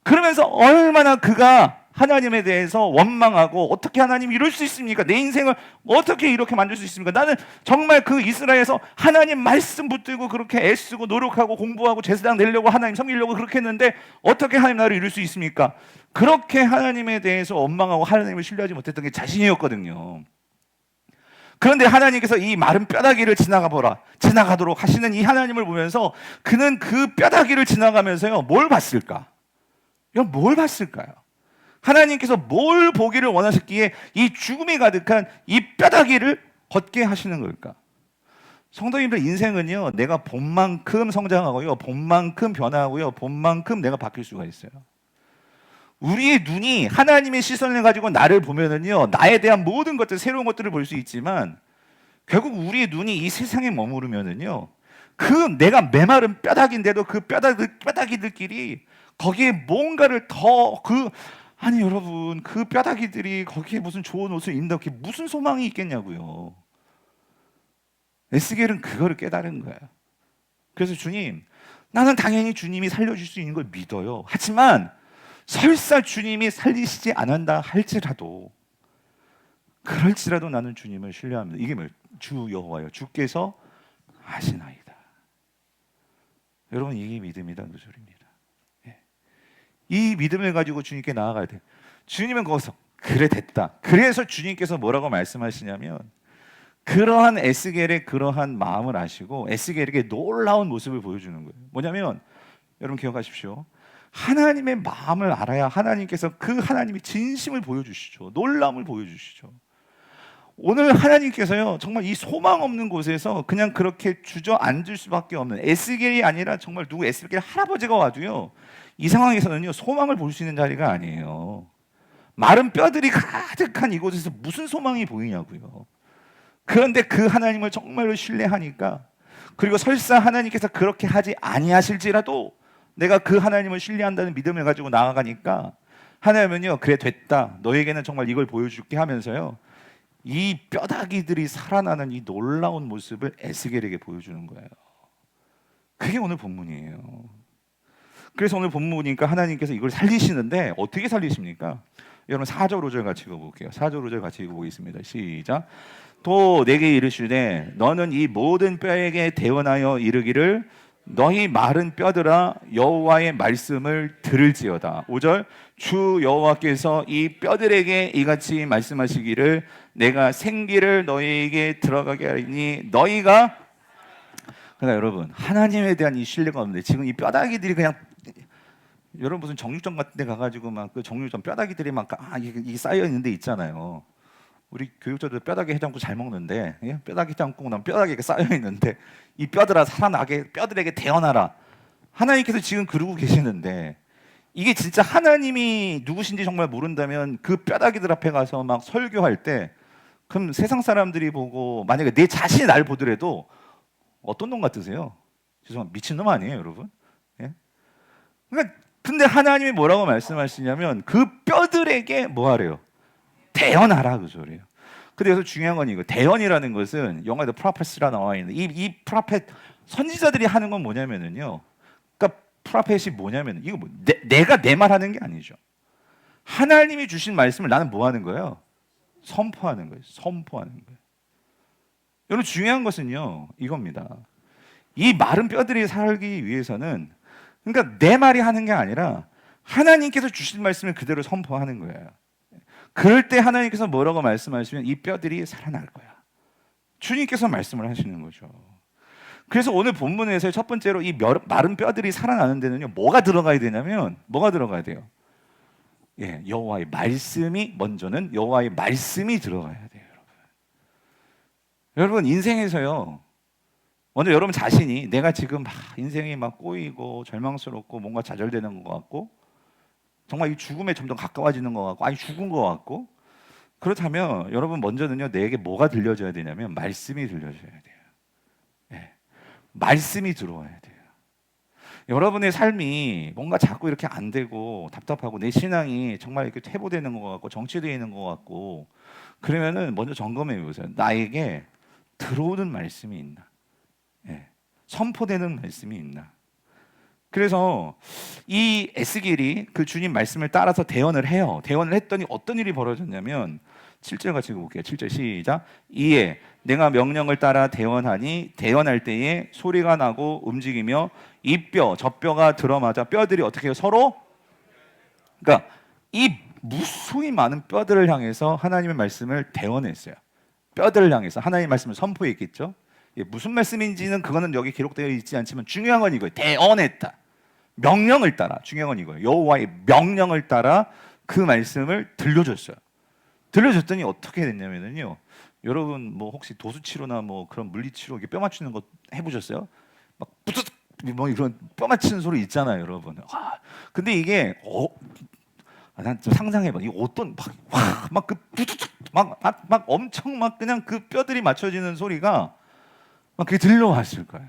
S1: 그러면서 얼마나 그가 하나님에 대해서 원망하고 어떻게 하나님 이럴 수 있습니까? 내 인생을 어떻게 이렇게 만들 수 있습니까? 나는 정말 그 이스라엘에서 하나님 말씀 붙들고 그렇게 애쓰고 노력하고 공부하고 제사장 내려고 하나님 섬기려고 그렇게 했는데 어떻게 하나님 나를 이룰 수 있습니까? 그렇게 하나님에 대해서 원망하고 하나님을 신뢰하지 못했던 게 자신이었거든요. 그런데 하나님께서 이 마른 뼈다귀를 지나가도록 하시는 이 하나님을 보면서 그는 그 뼈다귀를 지나가면서요 뭘 봤을까? 이건 뭘 봤을까요? 하나님께서 뭘 보기를 원하셨기에 이 죽음이 가득한 이 뼈다귀를 걷게 하시는 걸까? 성도님들 인생은요 내가 본 만큼 성장하고요 본 만큼 변화하고요 본 만큼 내가 바뀔 수가 있어요. 우리의 눈이 하나님의 시선을 가지고 나를 보면은요 나에 대한 모든 것들 새로운 것들을 볼 수 있지만 결국 우리의 눈이 이 세상에 머무르면은요 그 내가 메마른 뼈다귀인데도 그 뼈다귀들끼리 거기에 뭔가를 아니 여러분 그 뼈다귀들이 거기에 무슨 좋은 옷을 입는다 그게 무슨 소망이 있겠냐고요. 에스겔은 그거를 깨달은 거예요. 그래서 주님, 나는 당연히 주님이 살려줄 수 있는 걸 믿어요. 하지만 설사 주님이 살리시지 않는다 할지라도 그럴지라도 나는 주님을 신뢰합니다. 이게 뭐예요? 주 여호와여 주께서 하시나이다. 여러분 이게 믿음이라는 소리입니다. 이 믿음을 가지고 주님께 나아가야 돼요. 주님은 거기서 그래 됐다. 그래서 주님께서 뭐라고 말씀하시냐면 그러한 에스겔의 그러한 마음을 아시고 에스겔에게 놀라운 모습을 보여주는 거예요. 뭐냐면 여러분 기억하십시오. 하나님의 마음을 알아야 하나님께서 그 하나님의 진심을 보여주시죠. 놀라움을 보여주시죠. 오늘 하나님께서요 정말 이 소망 없는 곳에서 그냥 그렇게 주저앉을 수밖에 없는, 에스겔이 아니라 정말 누구 에스겔 할아버지가 와도요 이 상황에서는요 소망을 볼 수 있는 자리가 아니에요. 마른 뼈들이 가득한 이곳에서 무슨 소망이 보이냐고요. 그런데 그 하나님을 정말로 신뢰하니까, 그리고 설사 하나님께서 그렇게 하지 아니하실지라도 내가 그 하나님을 신뢰한다는 믿음을 가지고 나아가니까 하나님은요 그래 됐다, 너에게는 정말 이걸 보여줄게 하면서요 이 뼈다귀들이 살아나는 이 놀라운 모습을 에스겔에게 보여주는 거예요. 그게 오늘 본문이에요. 그래서 오늘 본문 보니까 하나님께서 이걸 살리시는데 어떻게 살리십니까? 여러분 4절 5절 같이 읽어볼게요. 4절 5절 같이 읽어보겠습니다. 시작. 또 내게 이르시되 너는 이 모든 뼈에게 대언하여 이르기를 너희 마른 뼈들아 여호와의 말씀을 들을지어다. 5절. 주 여호와께서 이 뼈들에게 이같이 말씀하시기를 내가 생기를 너희에게 들어가게 하리니 너희가. 그러니까 여러분 하나님에 대한 이 신뢰가 없는데 지금 이 뼈다귀들이 그냥, 여러분 무슨 정육점 같은 데 가가지고 막 그 정육점 뼈다귀들이 막 이게 쌓여 있는 데 있잖아요. 우리 교육자들 뼈다귀 해장국 잘 먹는데, 예? 뼈다귀 해장국 나면 뼈다귀가 쌓여 있는데 이 뼈들아 살아나게 뼈들에게 태어나라. 하나님께서 지금 그러고 계시는데, 이게 진짜 하나님이 누구신지 정말 모른다면 그 뼈다귀들 앞에 가서 막 설교할 때 그럼 세상 사람들이 보고, 만약에 내 자신이 날 보더라도 어떤 놈 같으세요? 죄송합니다, 미친놈 아니에요 여러분? 예? 그러니까 근데 하나님이 뭐라고 말씀하시냐면 그 뼈들에게 뭐 하래요? 대언하라, 그 소리예요. 근데 여기서 중요한 건 이거, 대언이라는 것은 영어에도 프로페시라 나와 있는 이 프로페, 선지자들이 하는 건 뭐냐면은요, 그러니까 프로페시 뭐냐면 이거 뭐 내가 내 말 하는 게 아니죠. 하나님이 주신 말씀을 나는 뭐 하는 거예요? 선포하는 거예요. 선포하는 거예요. 여러분 중요한 것은요 이겁니다. 이 마른 뼈들이 살기 위해서는, 그러니까 내 말이 하는 게 아니라 하나님께서 주신 말씀을 그대로 선포하는 거예요. 그럴 때 하나님께서 뭐라고 말씀하시면 이 뼈들이 살아날 거야. 주님께서 말씀을 하시는 거죠. 그래서 오늘 본문에서 첫 번째로 이 마른 뼈들이 살아나는 데는요 뭐가 들어가야 되냐면, 뭐가 들어가야 돼요? 예, 여호와의 말씀이, 먼저는 여호와의 말씀이 들어가야 돼요. 여러분 인생에서요, 먼저 여러분 자신이, 내가 지금 인생이 막 꼬이고 절망스럽고 뭔가 좌절되는 것 같고 정말 이 죽음에 점점 가까워지는 것 같고, 아니 죽은 것 같고, 그렇다면 여러분 먼저는요 내게 뭐가 들려줘야 되냐면 말씀이 들려줘야 돼요. 예, 말씀이 들어와야 돼요. 여러분의 삶이 뭔가 자꾸 이렇게 안 되고 답답하고 내 신앙이 정말 이렇게 퇴보되는 것 같고 정체되어 있는 것 같고, 그러면은 먼저 점검해 보세요. 나에게 들어오는 말씀이 있나? 예, 선포되는 말씀이 있나? 그래서 이 에스겔이 그 주님 말씀을 따라서 대언을 해요. 대언을 했더니 어떤 일이 벌어졌냐면 7절 같이 읽어볼게요. 7절 시작. 이에 내가 명령을 따라 대언하니 대언할 때에 소리가 나고 움직이며 이 뼈 저 뼈가 들어맞아 뼈들이 어떻게 해요? 서로, 그러니까 이 무수히 많은 뼈들을 향해서 하나님의 말씀을 대언했어요. 뼈들을 향해서 하나님의 말씀을 선포했겠죠. 무슨 말씀인지는 그거는 여기 기록되어 있지 않지만 중요한 건 이거예요. 대언했다. 명령을 따라, 중요한 건 이거예요. 여호와의 명령을 따라 그 말씀을 들려줬어요. 들려줬더니 어떻게 됐냐면요, 여러분 뭐 혹시 도수치료나 뭐 그런 물리치료, 뼈 맞추는 거 해보셨어요? 막 뿌듯 뭐 이런 뼈 맞추는 소리 있잖아요, 여러분. 근데 이게 난 좀 상상해봐. 이 어떤 막그 막 엄청 막 그냥 그 뼈들이 맞춰지는 소리가 막 그게 들려왔을 거예요.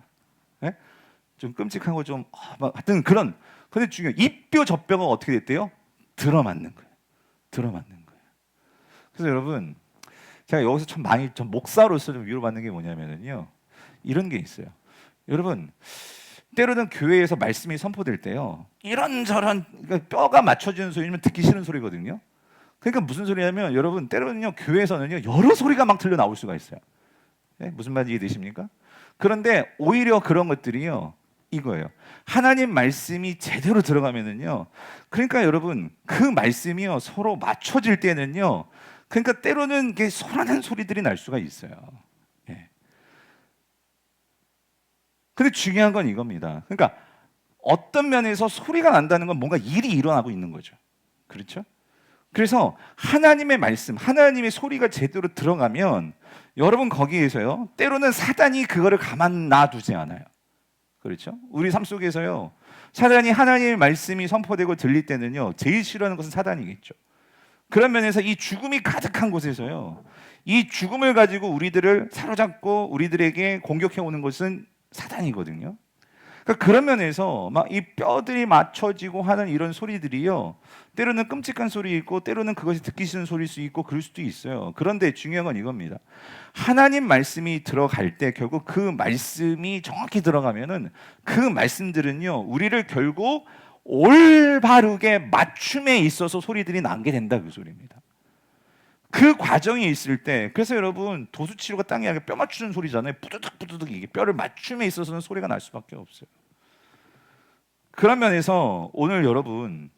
S1: 네? 좀 끔찍하고 좀 막 하여튼 그런. 근데 중요해. 이 뼈 저 뼈가 어떻게 됐대요? 들어맞는 거예요. 들어맞는 거예요. 그래서 여러분 제가 여기서 참 많이 좀 목사로서 좀 위로받는 게 뭐냐면요, 이런 게 있어요. 여러분 때로는 교회에서 말씀이 선포될 때요 이런저런, 그러니까 뼈가 맞춰지는 소리면 듣기 싫은 소리거든요. 그러니까 무슨 소리냐면 여러분 때로는요 교회에서는요 여러 소리가 막 들려 나올 수가 있어요. 네? 무슨 말인지 이해되십니까? 그런데 오히려 그런 것들이요 이거예요. 하나님 말씀이 제대로 들어가면은요, 그러니까 여러분 그 말씀이요 서로 맞춰질 때는요, 그러니까 때로는 이게 소란한 소리들이 날 수가 있어요. 근데 중요한 건 이겁니다. 그러니까 어떤 면에서 소리가 난다는 건 뭔가 일이 일어나고 있는 거죠. 그렇죠? 그래서 하나님의 말씀, 하나님의 소리가 제대로 들어가면 여러분 거기에서요, 때로는 사단이 그거를 가만 놔두지 않아요. 그렇죠? 우리 삶 속에서요, 사단이 하나님의 말씀이 선포되고 들릴 때는요, 제일 싫어하는 것은 사단이겠죠. 그런 면에서 이 죽음이 가득한 곳에서요, 이 죽음을 가지고 우리들을 사로잡고 우리들에게 공격해 오는 것은 사단이거든요. 그러니까 그런 면에서 막 이 뼈들이 맞춰지고 하는 이런 소리들이요, 때로는 끔찍한 소리 있고 때로는 그것이 듣기 싫은 소리일 수 있고 그럴 수도 있어요. 그런데 중요한 건 이겁니다. 하나님 말씀이 들어갈 때 결국 그 말씀이 정확히 들어가면은 그 말씀들은요, 우리를 결국 올바르게 맞춤에 있어서 소리들이 나게 된다, 그 소리입니다. 그 과정이 있을 때, 그래서 여러분 도수치료가 땅에 아니라 뼈 맞추는 소리잖아요. 부두둑 부두둑, 이게 뼈를 맞춤에 있어서는 소리가 날 수밖에 없어요. 그런 면에서 오늘 여러분,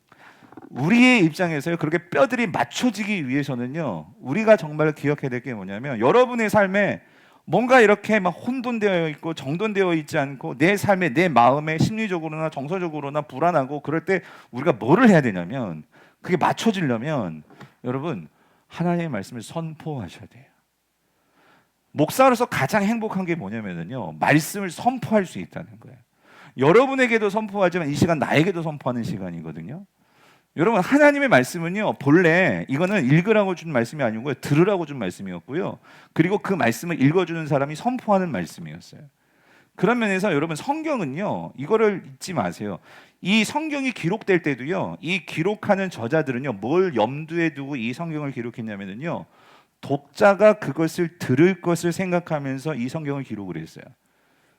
S1: 우리의 입장에서요, 그렇게 뼈들이 맞춰지기 위해서는요, 우리가 정말 기억해야 될 게 뭐냐면, 여러분의 삶에 뭔가 이렇게 막 혼돈되어 있고 정돈되어 있지 않고 내 삶에, 내 마음에 심리적으로나 정서적으로나 불안하고 그럴 때 우리가 뭐를 해야 되냐면, 그게 맞춰지려면 여러분 하나님의 말씀을 선포하셔야 돼요. 목사로서 가장 행복한 게 뭐냐면요, 말씀을 선포할 수 있다는 거예요. 여러분에게도 선포하지만 이 시간 나에게도 선포하는 시간이거든요. 여러분, 하나님의 말씀은요, 본래 이거는 읽으라고 준 말씀이 아니고요, 들으라고 준 말씀이었고요, 그리고 그 말씀을 읽어주는 사람이 선포하는 말씀이었어요. 그런 면에서 여러분, 성경은요, 이거를 잊지 마세요. 이 성경이 기록될 때도요, 이 기록하는 저자들은요, 뭘 염두에 두고 이 성경을 기록했냐면요, 독자가 그것을 들을 것을 생각하면서 이 성경을 기록을 했어요.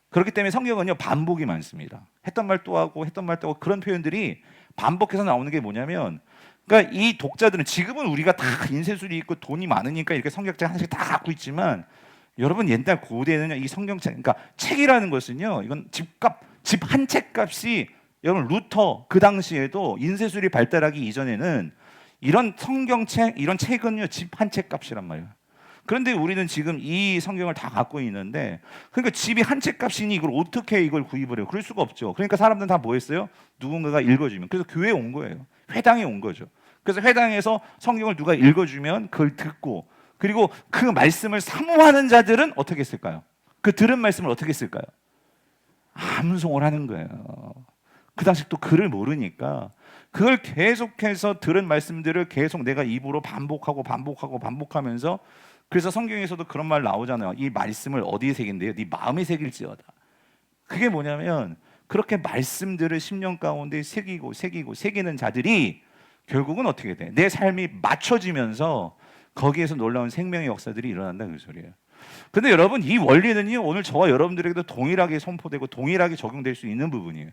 S1: 그렇기 때문에 성경은요, 반복이 많습니다. 했던 말 또 하고 했던 말 또 하고, 그런 표현들이 반복해서 나오는 게 뭐냐면, 그러니까 이 독자들은, 지금은 우리가 다 인쇄술이 있고 돈이 많으니까 이렇게 성경책 하나씩 다 갖고 있지만, 여러분 옛날 고대에는요, 이 성경책, 그러니까 책이라는 것은요, 이건 집 한 책 값이, 여러분 루터 그 당시에도 인쇄술이 발달하기 이전에는 이런 성경책, 이런 책은요, 집 한 책 값이란 말이에요. 그런데 우리는 지금 이 성경을 다 갖고 있는데, 그러니까 집이 한 채 값이니 이걸 어떻게 이걸 구입을 해요? 그럴 수가 없죠. 그러니까 사람들은 다 뭐 했어요? 누군가가 읽어주면. 그래서 교회에 온 거예요. 회당에 온 거죠. 그래서 회당에서 성경을 누가 읽어주면 그걸 듣고, 그리고 그 말씀을 사모하는 자들은 어떻게 했을까요? 그 들은 말씀을 어떻게 했을까요? 암송을 하는 거예요. 그 당시 또 글을 모르니까 그걸 계속해서 들은 말씀들을 계속 내가 입으로 반복하면서, 그래서 성경에서도 그런 말 나오잖아요. 이 말씀을 어디에 새긴대요? 네 마음에 새길지어다. 그게 뭐냐면, 그렇게 말씀들을 심령 가운데 새기는 자들이 결국은 어떻게 돼? 내 삶이 맞춰지면서 거기에서 놀라운 생명의 역사들이 일어난다, 그 소리예요. 근데 여러분, 이 원리는요, 오늘 저와 여러분들에게도 동일하게 선포되고 동일하게 적용될 수 있는 부분이에요.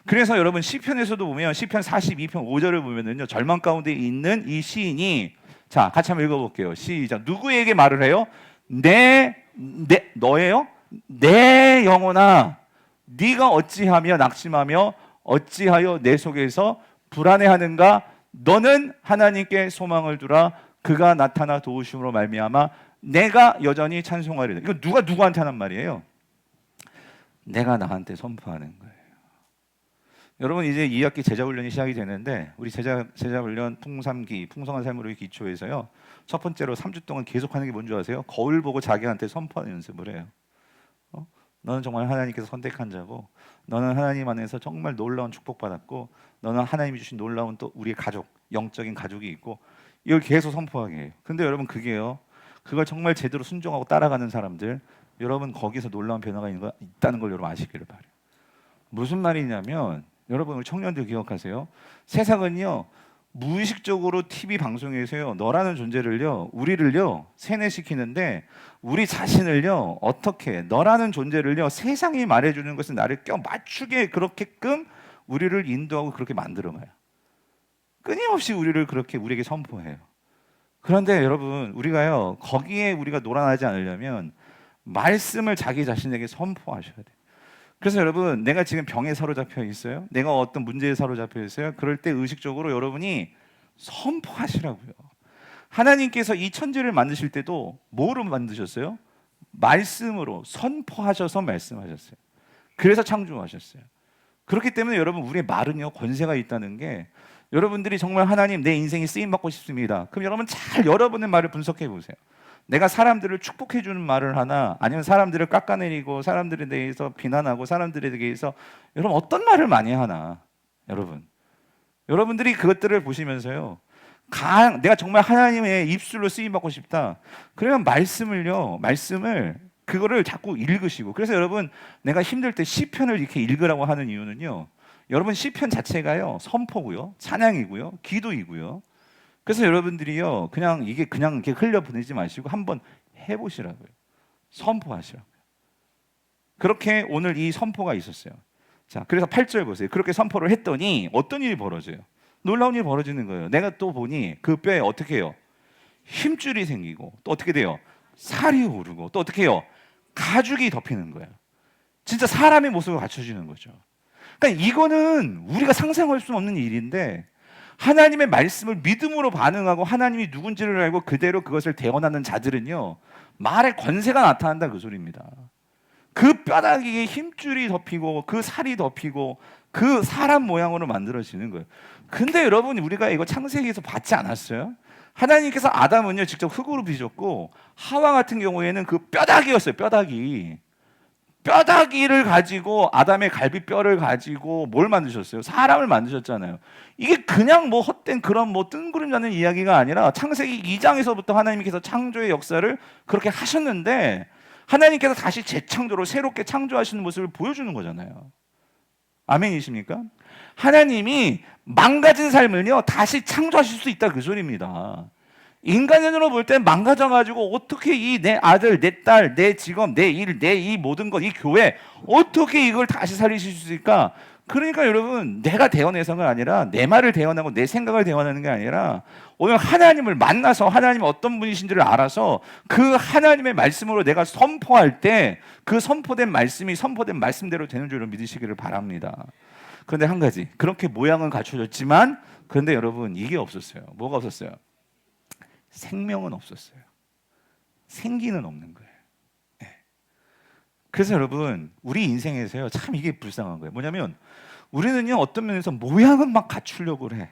S1: 그래서 여러분, 시편에서도 보면 시편 42편 5절을 보면은요, 절망 가운데 있는 이 시인이, 자, 같이 한번 읽어볼게요. 시작. 누구에게 말을 해요? 너예요? 내 영혼아, 네가 어찌하며 낙심하며 어찌하여 내 속에서 불안해하는가? 너는 하나님께 소망을 두라. 그가 나타나 도우심으로 말미암아 내가 여전히 찬송하리라. 이거 누가 누구한테 하는 말이에요? 내가 나한테 선포하는 거예요. 여러분, 이제 2학기 제자훈련이 시작이 되는데, 우리 제자훈련 풍삼기, 풍성한 삶으로의 기초에서요, 첫 번째로 3주 동안 계속하는 게 뭔지 아세요? 거울 보고 자기한테 선포하는 연습을 해요. 너는 정말 하나님께서 선택한 자고, 너는 하나님 안에서 정말 놀라운 축복받았고, 너는 하나님이 주신 놀라운 또 우리의 가족, 영적인 가족이 있고, 이걸 계속 선포하게 해요. 근데 여러분, 그걸 정말 제대로 순종하고 따라가는 사람들, 여러분 거기서 놀라운 변화가 있다는 걸 여러분 아시기를 바라요. 무슨 말이냐면, 여러분, 우리 청년들 기억하세요. 세상은요, 무의식적으로 TV 방송에서요, 너라는 존재를요, 우리를요 세뇌시키는데, 우리 자신을요 어떻게, 너라는 존재를요 세상이 말해주는 것은 나를 껴 맞추게 그렇게끔 우리를 인도하고 그렇게 만들어가요. 끊임없이 우리를 그렇게 우리에게 선포해요. 그런데 여러분, 우리가요, 거기에 우리가 놀아나지 않으려면 말씀을 자기 자신에게 선포하셔야 돼요. 그래서 여러분, 내가 지금 병에 사로잡혀 있어요? 내가 어떤 문제에 사로잡혀 있어요? 그럴 때 의식적으로 여러분이 선포하시라고요. 하나님께서 이 천지를 만드실 때도 뭐로 만드셨어요? 말씀으로 선포하셔서 말씀하셨어요. 그래서 창조하셨어요. 그렇기 때문에 여러분, 우리의 말은요 권세가 있다는 게, 여러분들이 정말 하나님 내 인생이 쓰임 받고 싶습니다. 그럼 여러분 잘 여러분의 말을 분석해 보세요. 내가 사람들을 축복해 주는 말을 하나, 아니면 사람들을 깎아내리고 사람들에 대해서 비난하고 사람들에 대해서 여러분 어떤 말을 많이 하나. 여러분들이 그것들을 보시면서요, 내가 정말 하나님의 입술로 쓰임 받고 싶다. 그러면 말씀을 그거를 자꾸 읽으시고. 그래서 여러분, 내가 힘들 때 시편을 이렇게 읽으라고 하는 이유는요, 여러분 시편 자체가요 선포고요, 찬양이고요, 기도이고요. 그래서 여러분들이요 그냥 이렇게 흘려 보내지 마시고 한번 해보시라고요. 선포하시라고요. 그렇게 오늘 이 선포가 있었어요. 자, 그래서 8절 보세요. 그렇게 선포를 했더니 어떤 일이 벌어져요? 놀라운 일이 벌어지는 거예요. 내가 또 보니 그 뼈에 어떻게 해요? 힘줄이 생기고, 또 어떻게 돼요? 살이 오르고, 또 어떻게 해요? 가죽이 덮이는 거예요. 진짜 사람의 모습을 갖춰지는 거죠. 그러니까 이거는 우리가 상상할 수 없는 일인데, 하나님의 말씀을 믿음으로 반응하고 하나님이 누군지를 알고 그대로 그것을 대언하는 자들은요, 말의 권세가 나타난다, 그 소리입니다. 그 뼈다귀에 힘줄이 덮이고 그 살이 덮이고 그 사람 모양으로 만들어지는 거예요. 근데 여러분, 우리가 이거 창세기에서 봤지 않았어요? 하나님께서 아담은요 직접 흙으로 빚었고, 하와 같은 경우에는 그 뼈다귀였어요. 뼈다귀를 가지고, 아담의 갈비뼈를 가지고 뭘 만드셨어요? 사람을 만드셨잖아요. 이게 그냥 뭐 헛된 그런 뭐 뜬구름 잡는 이야기가 아니라, 창세기 2장에서부터 하나님께서 창조의 역사를 그렇게 하셨는데, 하나님께서 다시 재창조로 새롭게 창조하시는 모습을 보여주는 거잖아요. 아멘이십니까? 하나님이 망가진 삶을요 다시 창조하실 수 있다, 그 소리입니다. 인간으로 볼 때 망가져가지고 어떻게 이 내 아들, 내 딸, 내 직업, 내 일, 내 이 모든 것, 이 교회 어떻게 이걸 다시 살리실 수 있을까? 그러니까 여러분, 내가 대언해서가 아니라, 내 말을 대언하고 내 생각을 대언하는 게 아니라, 오늘 하나님을 만나서 하나님 어떤 분이신지를 알아서 그 하나님의 말씀으로 내가 선포할 때 그 선포된 말씀이 선포된 말씀대로 되는 줄을 믿으시기를 바랍니다. 그런데 한 가지, 그렇게 모양은 갖춰졌지만, 그런데 여러분 이게 없었어요. 뭐가 없었어요? 생명은 없었어요. 생기는 없는 거예요. 네. 그래서 여러분, 우리 인생에서요 참 이게 불쌍한 거예요. 뭐냐면, 우리는요 어떤 면에서 모양은 막 갖추려고 해.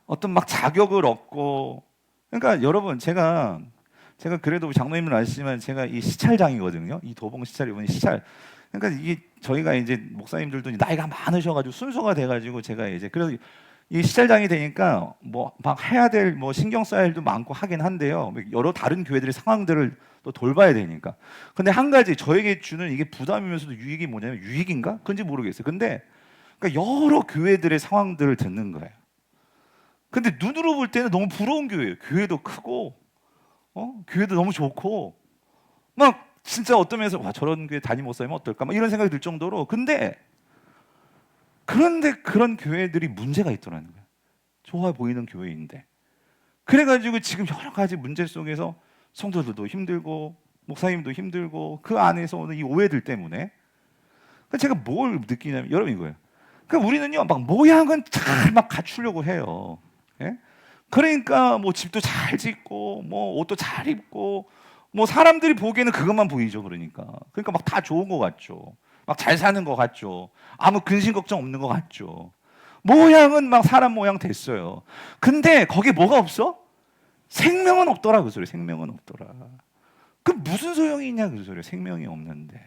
S1: 어떤 막 자격을 얻고. 그러니까 여러분, 제가 그래도 장로님은 아시지만 제가 이 시찰장이거든요. 이 도봉 시찰, 이번에 시찰. 그러니까 이게 저희가 이제 목사님들도 나이가 많으셔가지고 순서가 돼가지고, 제가 이제 그래서 이 시찰장이 되니까 뭐 막 해야 될 뭐 신경 써야 할 일도 많고 하긴 한데요. 여러 다른 교회들의 상황들을 또 돌봐야 되니까. 근데 한 가지 저에게 주는 이게 부담이면서도 유익이 뭐냐면, 유익인가? 그런지 모르겠어요. 근데 그러니까 여러 교회들의 상황들을 듣는 거예요. 근데 눈으로 볼 때는 너무 부러운 교회예요. 교회도 크고, 교회도 너무 좋고, 막 진짜 어떤 면에서 와, 저런 교회 담임 목사님은 어떨까? 막 이런 생각이 들 정도로. 그런데 그런 교회들이 문제가 있더라는 거예요. 좋아 보이는 교회인데. 그래가지고 지금 여러 가지 문제 속에서 성도들도 힘들고 목사님도 힘들고, 그 안에서 오는 이 오해들 때문에. 제가 뭘 느끼냐면, 여러분 이거예요. 그러니까 우리는요 막 모양은 잘 막 갖추려고 해요. 예? 그러니까 뭐 집도 잘 짓고, 뭐 옷도 잘 입고, 뭐 사람들이 보기에는 그것만 보이죠. 그러니까 막 다 좋은 것 같죠. 막 잘 사는 것 같죠. 아무 근심 걱정 없는 것 같죠. 모양은 막 사람 모양 됐어요. 근데 거기에 뭐가 없어? 생명은 없더라, 그 소리. 생명은 없더라. 그 무슨 소용이 있냐, 그 소리. 생명이 없는데.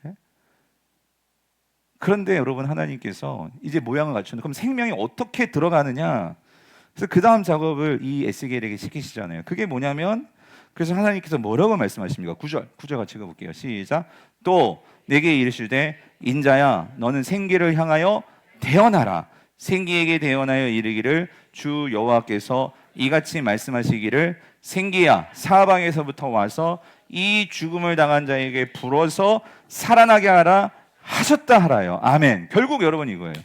S1: 예? 그런데 여러분, 하나님께서 이제 모양을 갖추는, 그럼 생명이 어떻게 들어가느냐? 그래서 그 다음 작업을 이 에스겔에게 시키시잖아요. 그게 뭐냐면, 그래서 하나님께서 뭐라고 말씀하십니까? 9절 같이 읽어볼게요. 시작. 또 내게 이르시되, 인자야 너는 생기를 향하여 대언하라. 생기에게 대언하여 이르기를, 주 여호와께서 이같이 말씀하시기를, 생기야 사방에서부터 와서 이 죽음을 당한 자에게 불어서 살아나게 하라 하셨다 하라요. 아멘. 결국 여러분 이거예요.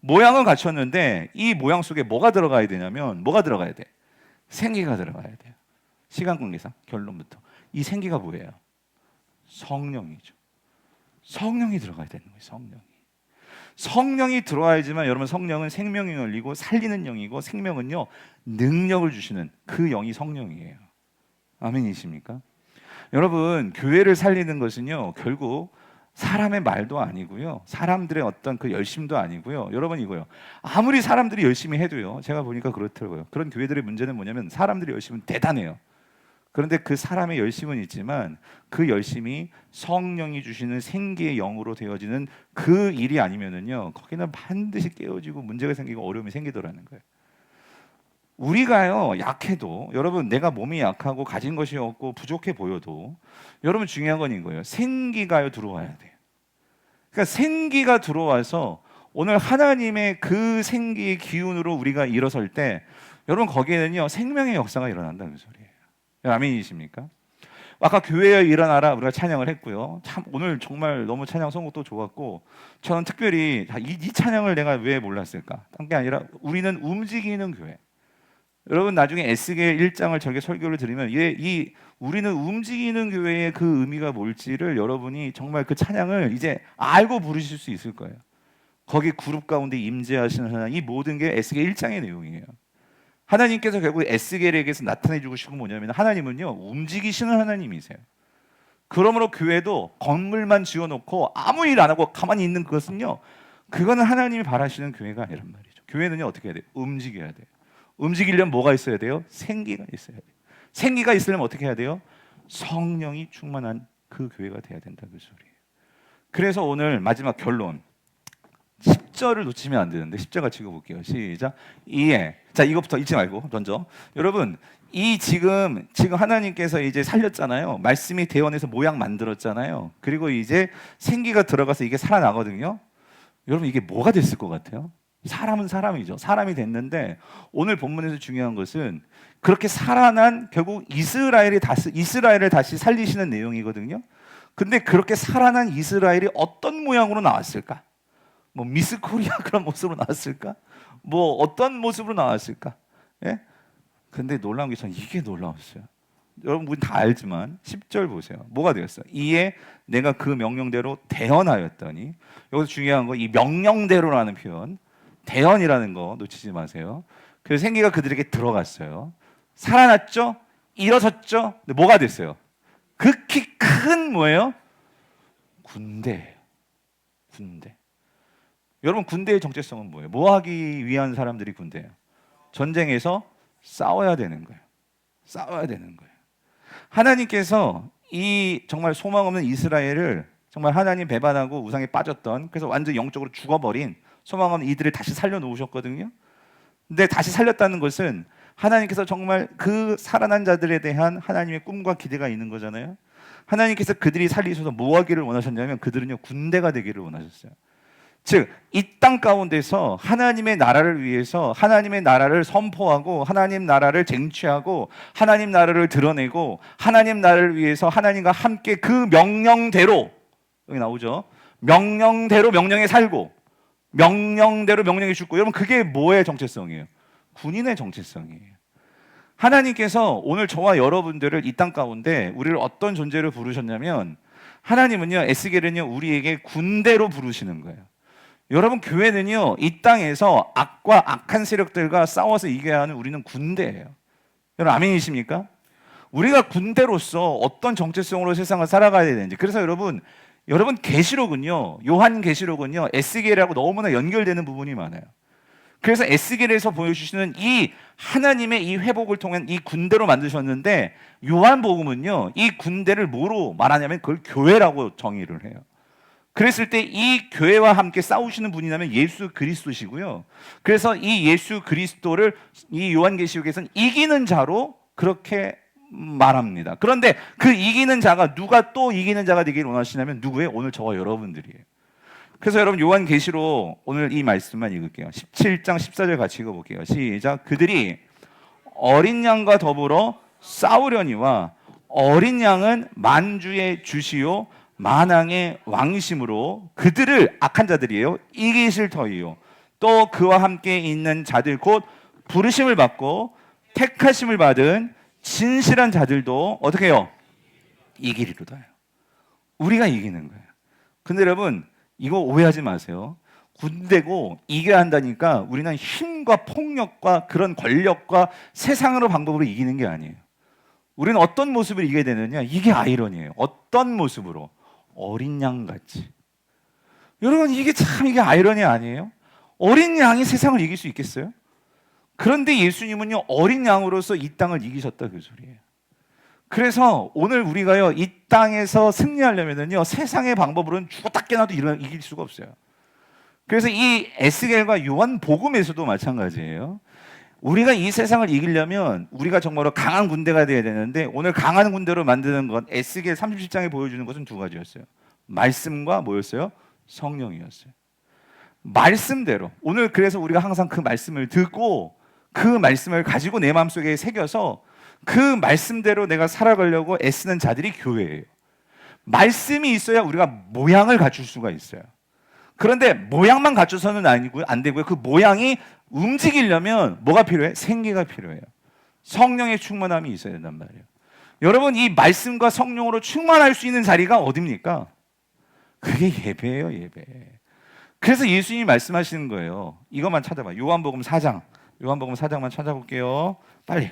S1: 모양은 갖췄는데 이 모양 속에 뭐가 들어가야 되냐면, 뭐가 들어가야 돼? 생기가 들어가야 돼요. 시간 관계상 결론부터 이 생기가 뭐예요? 성령이죠. 성령이 들어가야 되는 거예요. 성령이 들어와야지만, 여러분, 성령은 생명이 열리고 살리는 영이고, 생명은요 능력을 주시는 그 영이 성령이에요. 아멘이십니까? 여러분, 교회를 살리는 것은요 결국 사람의 말도 아니고요. 사람들의 어떤 그 열심도 아니고요. 여러분 이거요. 아무리 사람들이 열심히 해도요. 제가 보니까 그렇더라고요. 그런 교회들의 문제는 뭐냐면 사람들의 열심은 대단해요. 그런데 그 사람의 열심은 있지만 그 열심이 성령이 주시는 생기의 영으로 되어지는 그 일이 아니면은요. 거기는 반드시 깨어지고 문제가 생기고 어려움이 생기더라는 거예요. 우리가요 약해도 여러분 내가 몸이 약하고 가진 것이 없고 부족해 보여도 여러분 중요한 건 이거예요. 생기가요 들어와야 돼요. 그러니까 생기가 들어와서 오늘 하나님의 그 생기의 기운으로 우리가 일어설 때 여러분 거기에는요 생명의 역사가 일어난다는 소리예요. 아멘이십니까? 아까 교회에 일어나라 우리가 찬양을 했고요. 참 오늘 정말 너무 찬양 선곡도 좋았고 저는 특별히 이 찬양을 내가 왜 몰랐을까? 딴 게 아니라 우리는 움직이는 교회. 여러분 나중에 에스겔 1장을 저게 설교를 들으면 이 우리는 움직이는 교회의 그 의미가 뭘지를 여러분이 정말 그 찬양을 이제 알고 부르실 수 있을 거예요. 거기 그룹 가운데 임재하시는 하나님, 이 모든 게 에스겔 1장의 내용이에요. 하나님께서 결국 에스겔에게서 나타내 주고 싶은 뭐냐면 하나님은요 움직이시는 하나님이세요. 그러므로 교회도 건물만 지어놓고 아무 일 안 하고 가만히 있는 것은요 그거는 하나님이 바라시는 교회가 아니란 말이죠. 교회는요 어떻게 해야 돼요? 움직여야 돼요. 움직이려면 뭐가 있어야 돼요? 생기가 있어야 돼요. 생기가 있으려면 어떻게 해야 돼요? 성령이 충만한 그 교회가 돼야 된다 그 소리예요. 그래서 오늘 마지막 결론 10절을 놓치면 안 되는데 10절 같이 읽어볼게요. 시작. 이에 자 이것부터 잊지 말고 먼저 여러분 이 지금 하나님께서 이제 살렸잖아요. 말씀이 대원에서 모양 만들었잖아요. 그리고 이제 생기가 들어가서 이게 살아나거든요. 여러분 이게 뭐가 됐을 것 같아요? 사람은 사람이죠. 사람이 됐는데 오늘 본문에서 중요한 것은 그렇게 살아난 결국 이스라엘을 다시 살리시는 내용이거든요. 근데 그렇게 살아난 이스라엘이 어떤 모양으로 나왔을까? 뭐 미스 코리아 그런 모습으로 나왔을까? 뭐 어떤 모습으로 나왔을까? 예? 근데 놀라운 게 전 이게 놀라웠어요. 여러분 우리 다 알지만 10절 보세요. 뭐가 되었어요? 이에 내가 그 명령대로 대언하였더니 여기서 중요한 거 이 명령대로라는 표현 대언이라는 거 놓치지 마세요. 그래서 생기가 그들에게 들어갔어요. 살아났죠? 일어섰죠? 근데 뭐가 됐어요? 극히 큰 뭐예요? 군대. 여러분 군대의 정체성은 뭐예요? 뭐 하기 위한 사람들이 군대예요? 전쟁에서 싸워야 되는 거예요. 하나님께서 이 정말 소망 없는 이스라엘을 정말 하나님 배반하고 우상에 빠졌던 그래서 완전 영적으로 죽어버린 소망 없는 이들을 다시 살려놓으셨거든요. 근데 다시 살렸다는 것은 하나님께서 정말 그 살아난 자들에 대한 하나님의 꿈과 기대가 있는 거잖아요. 하나님께서 그들이 살리셔서 뭐 하기를 원하셨냐면 그들은요 군대가 되기를 원하셨어요. 즉 이 땅 가운데서 하나님의 나라를 위해서 하나님의 나라를 선포하고 하나님 나라를 쟁취하고 하나님 나라를 드러내고 하나님 나라를 위해서 하나님과 함께 그 명령대로 여기 나오죠. 명령대로 명령에 살고 명령대로 명령에 죽고 여러분 그게 뭐의 정체성이에요? 군인의 정체성이에요. 하나님께서 오늘 저와 여러분들을 이 땅 가운데 우리를 어떤 존재로 부르셨냐면 하나님은요 에스겔은요 우리에게 군대로 부르시는 거예요. 여러분 교회는요 이 땅에서 악과 악한 세력들과 싸워서 이겨야 하는 우리는 군대예요. 여러분 아멘이십니까? 우리가 군대로서 어떤 정체성으로 세상을 살아가야 되는지 그래서 여러분 계시록은요 요한 계시록은요 에스겔하고 너무나 연결되는 부분이 많아요. 그래서 에스겔에서 보여주시는 이 하나님의 이 회복을 통한 이 군대로 만드셨는데 요한복음은요 이 군대를 뭐로 말하냐면 그걸 교회라고 정의를 해요. 그랬을 때 이 교회와 함께 싸우시는 분이라면 예수 그리스도시고요. 그래서 이 예수 그리스도를 이 요한계시록에서는 이기는 자로 그렇게 말합니다. 그런데 그 이기는 자가 누가 또 이기는 자가 되기를 원하시냐면 누구예요? 오늘 저와 여러분들이에요. 그래서 여러분 요한계시록 오늘 이 말씀만 읽을게요. 17장 14절 같이 읽어볼게요. 시작. 그들이 어린 양과 더불어 싸우려니와 어린 양은 만주의 주시요 만왕의 왕이심으로 그들을 악한 자들이에요 이기실 터이요 또 그와 함께 있는 자들 곧 부르심을 받고 택하심을 받은 진실한 자들도 어떻게 해요? 이기리로다. 우리가 이기는 거예요. 근데 여러분 이거 오해하지 마세요. 군대고 이겨야 한다니까 우리는 힘과 폭력과 그런 권력과 세상으로 방법으로 이기는 게 아니에요. 우리는 어떤 모습을 이겨야 되느냐? 이게 아이러니예요. 어떤 모습으로? 어린 양 같이. 여러분 이게 참 이게 아이러니 아니에요? 어린 양이 세상을 이길 수 있겠어요? 그런데 예수님은요 어린 양으로서 이 땅을 이기셨다 그 소리예요. 그래서 오늘 우리가요 이 땅에서 승리하려면은요 세상의 방법으로는 죽었다 깨나도 이길 수가 없어요. 그래서 이 에스겔과 요한복음에서도 마찬가지예요. 우리가 이 세상을 이기려면 우리가 정말로 강한 군대가 돼야 되는데 오늘 강한 군대로 만드는 것 에스겔 37장에 보여주는 것은 두 가지였어요. 말씀과 뭐였어요? 성령이었어요. 말씀대로 오늘 그래서 우리가 항상 그 말씀을 듣고 그 말씀을 가지고 내 마음속에 새겨서 그 말씀대로 내가 살아가려고 애쓰는 자들이 교회예요. 말씀이 있어야 우리가 모양을 갖출 수가 있어요. 그런데 모양만 갖춰서는 안 되고요. 그 모양이 움직이려면 뭐가 필요해? 생기가 필요해요. 성령의 충만함이 있어야 된단 말이에요. 여러분 이 말씀과 성령으로 충만할 수 있는 자리가 어디입니까? 그게 예배예요, 예배. 그래서 예수님이 말씀하시는 거예요. 이것만 찾아봐. 요한복음 4장. 요한복음 4장만 찾아볼게요. 빨리.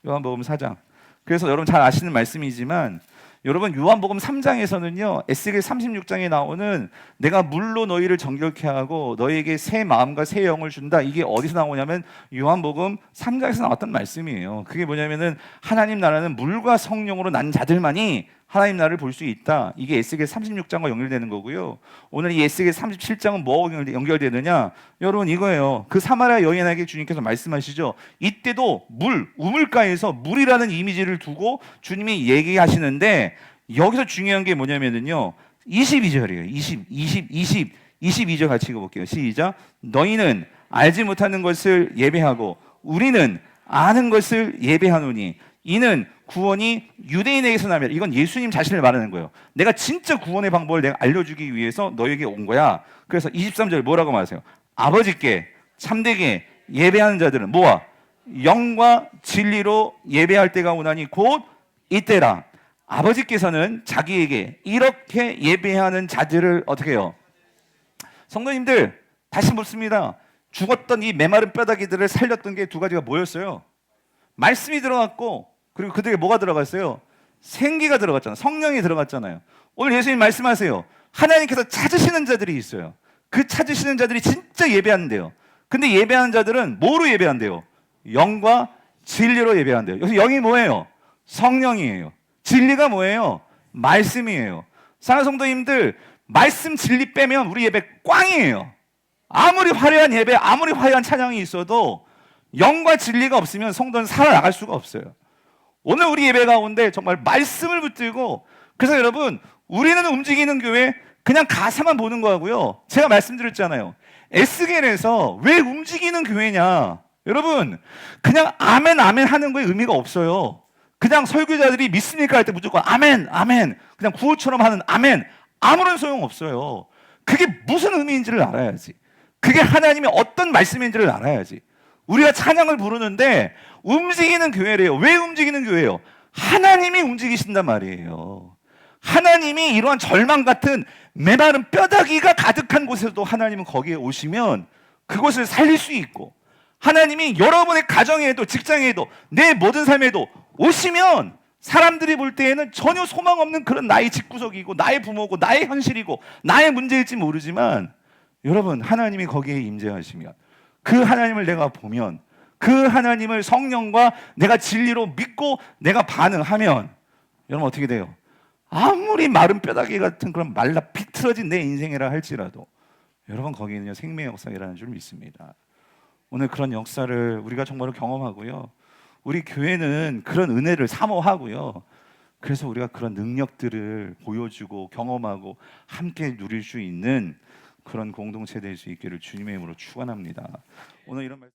S1: 요한복음 4장. 그래서 여러분 잘 아시는 말씀이지만 여러분 요한복음 3장에서는요 에스겔 36장에 나오는 내가 물로 너희를 정결케 하고 너희에게 새 마음과 새 영을 준다. 이게 어디서 나오냐면 요한복음 3장에서 나왔던 말씀이에요. 그게 뭐냐면은 하나님 나라는 물과 성령으로 난 자들만이 하나님 나라를 볼 수 있다. 이게 에스겔 36장과 연결되는 거고요. 오늘 이 에스겔 37장은 뭐와 연결되느냐? 여러분 이거예요. 그 사마리아 여인에게 주님께서 말씀하시죠. 이때도 우물가에서 물이라는 이미지를 두고 주님이 얘기하시는데 여기서 중요한 게 뭐냐면은요. 22절이에요. 22절 같이 읽어볼게요. 시작. 너희는 알지 못하는 것을 예배하고 우리는 아는 것을 예배하노니 이는 구원이 유대인에게서 나며 이건 예수님 자신을 말하는 거예요. 내가 진짜 구원의 방법을 내가 알려주기 위해서 너에게 온 거야. 그래서 23절 뭐라고 말하세요? 아버지께 참되게 예배하는 자들은 뭐와? 영과 진리로 예배할 때가 오나니 곧 이때라. 아버지께서는 자기에게 이렇게 예배하는 자들을 어떻게 해요? 성도님들 다시 묻습니다. 죽었던 이 메마른 뼈다귀들을 살렸던 게 두 가지가 뭐였어요? 말씀이 들어갔고 그리고 그들에게 뭐가 들어갔어요? 생기가 들어갔잖아요. 성령이 들어갔잖아요. 오늘 예수님 말씀하세요. 하나님께서 찾으시는 자들이 있어요. 그 찾으시는 자들이 진짜 예배한대요. 근데 예배하는 자들은 뭐로 예배한대요? 영과 진리로 예배한대요. 여기서 영이 뭐예요? 성령이에요. 진리가 뭐예요? 말씀이에요. 사랑하는 성도님들 말씀 진리 빼면 우리 예배 꽝이에요. 아무리 화려한 예배, 아무리 화려한 찬양이 있어도 영과 진리가 없으면 성도는 살아나갈 수가 없어요. 오늘 우리 예배 가운데 정말 말씀을 붙들고 그래서 여러분 우리는 움직이는 교회 그냥 가사만 보는 거하고요. 제가 말씀드렸잖아요. 에스겔에서 왜 움직이는 교회냐? 여러분 그냥 아멘 아멘 하는 거에 의미가 없어요. 그냥 설교자들이 믿습니까 할 때 무조건 아멘 아멘 그냥 구호처럼 하는 아멘 아무런 소용 없어요. 그게 무슨 의미인지를 알아야지. 그게 하나님이 어떤 말씀인지를 알아야지. 우리가 찬양을 부르는데 움직이는 교회래요. 왜 움직이는 교회예요? 하나님이 움직이신단 말이에요. 하나님이 이러한 절망 같은 메마른 뼈다귀가 가득한 곳에서도 하나님은 거기에 오시면 그것을 살릴 수 있고 하나님이 여러분의 가정에도 직장에도 내 모든 삶에도 오시면 사람들이 볼 때에는 전혀 소망 없는 그런 나의 집구석이고 나의 부모고 나의 현실이고 나의 문제일지 모르지만 여러분 하나님이 거기에 임재하시면 그 하나님을 내가 보면 그 하나님을 성령과 내가 진리로 믿고 내가 반응하면 여러분 어떻게 돼요? 아무리 마른 뼈다귀 같은 그런 말라 비틀어진 내 인생이라 할지라도 여러분 거기에는 생명의 역사가 일어나는 줄 믿습니다. 오늘 그런 역사를 우리가 정말로 경험하고요. 우리 교회는 그런 은혜를 사모하고요. 그래서 우리가 그런 능력들을 보여주고 경험하고 함께 누릴 수 있는 그런 공동체 될 수 있기를 주님의 이름으로 축원합니다. 오늘 이런 말씀